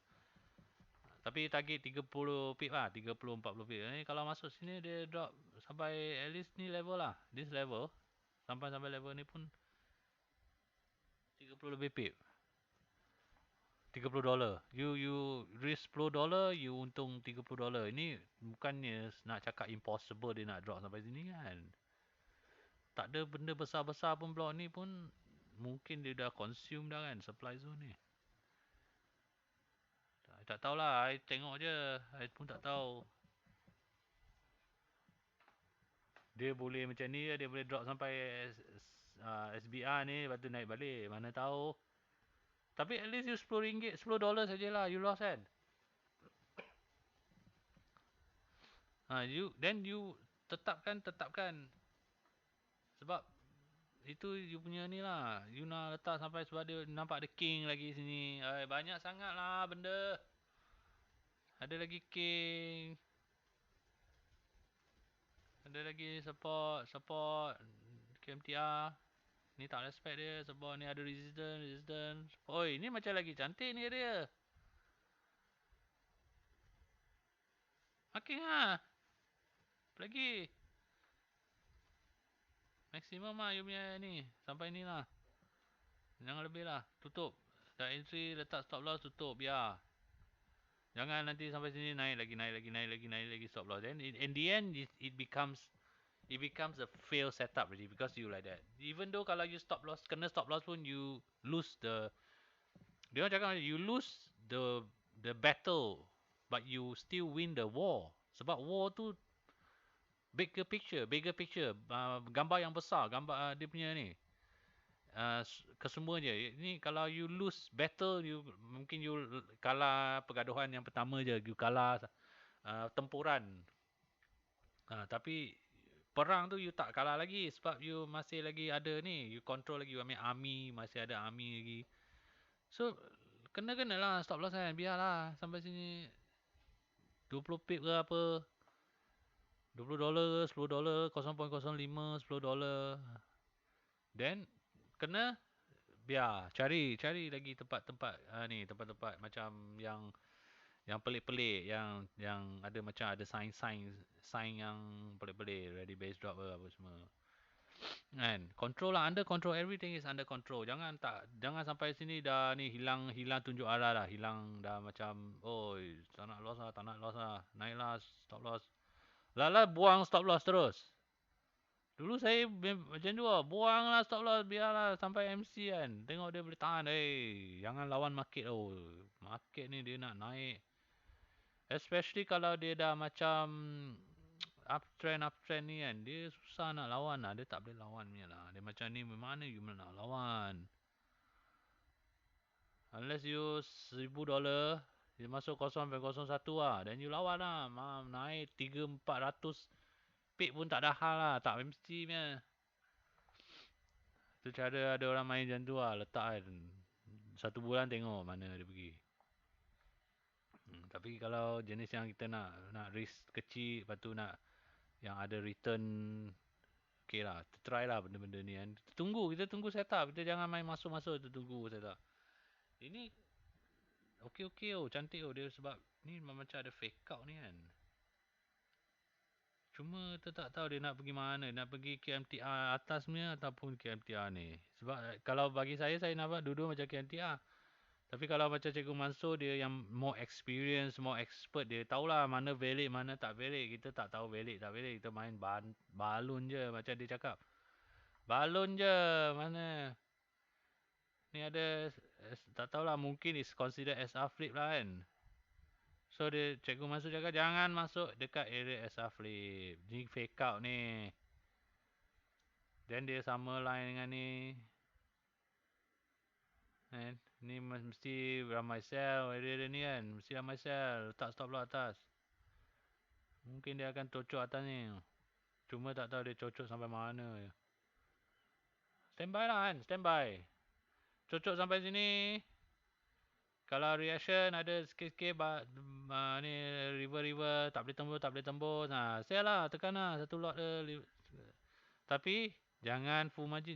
Tapi target 30 pip lah, 30-40 pip. Kalau masuk sini dia drop sampai at least ni level lah. This level. Sampai level ni pun 30 lebih pip. $30. You risk $10, you untung $30. Ini bukannya nak cakap impossible dia nak drop sampai sini kan. Tak ada benda besar-besar pun blok ni pun mungkin dia dah consume dah kan supply zone ni. Tak tahulah, I tengok je. I pun tak tahu. Dia boleh macam ni, dia boleh drop sampai SBR ni, lepas tu naik balik. Mana tahu. Tapi at least you RM10, $10 sajalah you lost kan. Then you tetapkan. Sebab itu you punya ni lah. You nak letak sampai sebab dia nampak ada king lagi sini. Banyak sangat lah benda. Ada lagi king. Ada lagi support KMTR. Ni tak respect dia sebab ni ada resistance. Oi, ni macam lagi cantik ni dia. Makin lah. Lagi. Maximum lah you punya ni. Sampai ni lah. Jangan lebih lah. Tutup. Dah entry, letak stop loss, tutup. Biar. Jangan nanti sampai sini naik lagi stop loss. Then in the end it becomes a fail setup already because you like that. Even though kalau you stop loss, kena stop loss pun you lose the. Dia orang cakap you lose the battle, but you still win the war. Sebab war tu bigger picture, gambar yang besar, gambar dia punya ni. Kesemua je. Ini kalau you lose battle, you mungkin you kalah pergaduhan yang pertama je, you kalah tempuran. Tapi perang tu you tak kalah lagi sebab you masih lagi ada ni, you control lagi, you ambil army, masih ada army lagi. So kena lah stop loss kan, biarlah sampai sini 20 pip ke apa, $20 ke $10, 0.05 $10. Then kena biar cari lagi tempat-tempat ni, tempat-tempat macam yang pelik-pelik, yang ada macam ada sign yang pelik-pelik, ready base drop apa semua. Kan? Control lah, under control, everything is under control. Jangan sampai sini dah ni hilang tunjuk arah dah, hilang dah macam oi, tak nak loss lah. Naiklah stop loss. Lala buang stop loss terus. Dulu saya macam tu lah. Buang lah stop loss. Biarlah sampai MC kan. Tengok dia boleh tahan. Jangan lawan market tau. Market ni dia nak naik. Especially kalau dia dah macam uptrend ni kan. Dia susah nak lawan lah. Dia tak boleh lawan punya lah. Dia macam ni mana you nak lawan. Unless you $1,000. Dia masuk 0.01 lah. Then you lawan lah. Naik 300-400 pip pun tak ada hal lah. Tak MC punya. Tu cara ada orang main macam tu lah. Letak kan. 1 bulan tengok mana dia pergi. Tapi kalau jenis yang kita nak risk kecil, lepas tu nak yang ada return, okay lah. Try lah benda-benda ni kan. Kita tunggu setup. Kita jangan main masuk-masuk, kita tunggu setup. Ini okey oh, cantik oh dia sebab ni macam ada fake out ni kan. Cuma kita tak tahu dia nak pergi mana. Nak pergi KMTR atas punya ataupun KMTR ni. Sebab kalau bagi saya nampak dua-dua macam KMTR. Tapi kalau macam Cikgu Mansur, dia yang more experience, more expert. Dia tahulah mana valid, mana tak valid. Kita tak tahu valid, tak valid. Kita main balun je macam dia cakap. Balon je. Mana? Ni ada, tak tahulah, mungkin is considered SR flip lah kan. So dia cikgu masuk cakap jangan masuk dekat area SR flip. Ni fake out ni. Then dia sama line dengan ni. Kan? Ni mesti ramai sel area dia ni kan. Mesti ramai sel. Letak stop block atas. Mungkin dia akan cocok atas ni. Cuma tak tahu dia cocok sampai mana je. Standby lah kan. Standby. Cocok sampai sini. Kalau reaction ada sikit-sikit ni river tak boleh tembus. Sell lah, tekan lah satu lot dia. Tapi jangan full margin,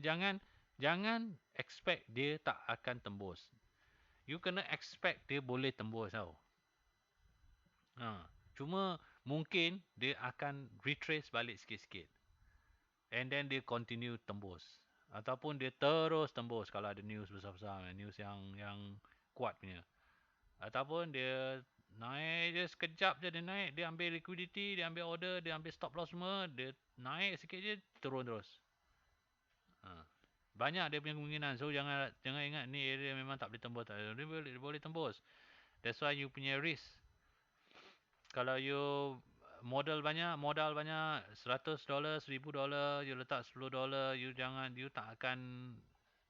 jangan expect dia tak akan tembus. You kena expect dia boleh tembus tau. Cuma mungkin dia akan retrace balik sikit-sikit. And then dia continue tembus. Ataupun dia terus tembus kalau ada news besar-besar, news yang kuat punya. Ataupun dia naik je sekejap je, dia naik, dia ambil liquidity, dia ambil order, dia ambil stop loss semua, dia naik sikit je, turun terus. Banyak dia punya kemungkinan. So jangan ingat ni area memang tak boleh tembus. Dia boleh tembus. That's why you punya risk. Kalau you modal banyak, $100, $1,000, you letak $10, you tak akan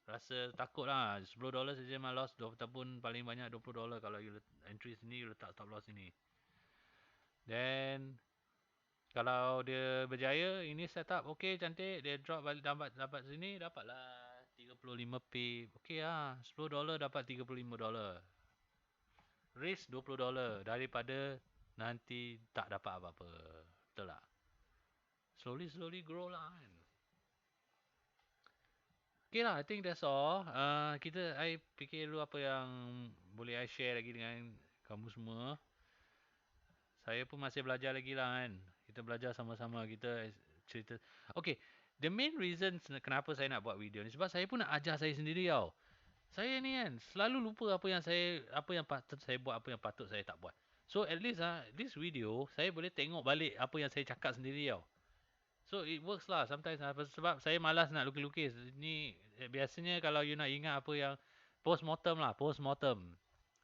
rasa takut lah. $10 saja memang loss, ataupun paling banyak $20 kalau you entry sini, you letak stop loss sini. Then kalau dia berjaya, ini setup okey, cantik, dia drop balik, dapat sini, dapatlah 35 pip. Okey lah, $10 dapat $35. Risk $20 daripada nanti tak dapat apa-apa. Betul tak? Slowly grow lah kan. Okay lah, I think that's all. I fikir dulu apa yang boleh I share lagi dengan kamu semua. Saya pun masih belajar lagi lah kan. Kita belajar sama-sama, kita cerita. Okay, the main reason kenapa saya nak buat video ni sebab saya pun nak ajar saya sendiri tau. Saya ni kan selalu lupa apa yang patut saya buat, apa yang patut saya tak buat. So at least this video saya boleh tengok balik apa yang saya cakap sendiri tau. So it works lah sometimes sebab saya malas nak lukis-lukis. Ni biasanya kalau you nak ingat apa yang post-mortem.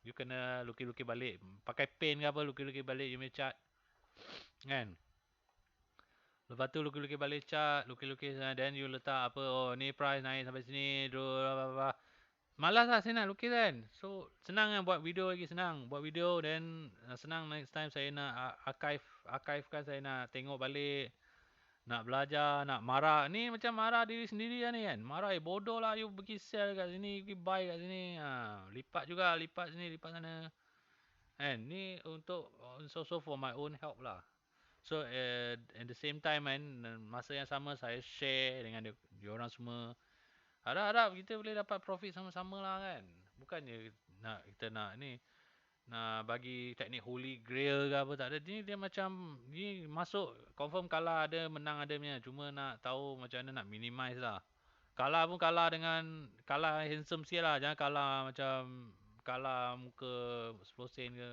You kena lukis-lukis balik. Pakai pen ke apa, lukis-lukis balik you punya chart. Kan? Lepas tu lukis-lukis balik chart, lukis-lukis then you letak apa, oh ni price naik sampai sini, bla. Malas lah saya nak lukis kan. So senang kan buat video lagi senang. Buat video then senang next time saya nak archive kan, saya nak tengok balik. Nak belajar, nak marah. Ni macam marah diri sendiri lah ni kan. Marah, bodoh lah you pergi sell kat sini, pergi buy kat sini. Lipat juga, lipat sini, lipat sana. And ni untuk, also for my own help lah. So at the same time kan, masa yang sama saya share dengan diorang semua. Harap-harap kita boleh dapat profit sama-sama lah kan. Bukannya kita nak ni, nak bagi teknik holy grail ke apa, tak ada. Ni dia macam ni masuk confirm kalah ada, menang ada punya. Cuma nak tahu macam mana nak minimize lah. Kalah pun kalah handsome sikit lah. Jangan kalah macam kalah muka 10 sen ke.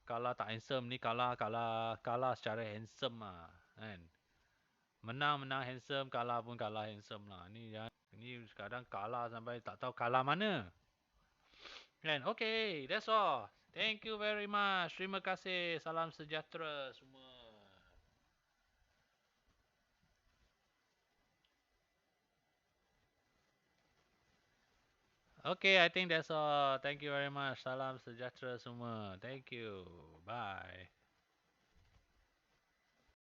Kalah tak handsome, ni kalah secara handsome lah kan. Menang handsome, kalah pun kalah handsome lah. Ni sekarang kalah sampai tak tahu kalah mana. Kan? Okay, that's all. Thank you very much. Terima kasih. Salam sejahtera semua. Okay, I think that's all. Thank you very much. Salam sejahtera semua. Thank you. Bye.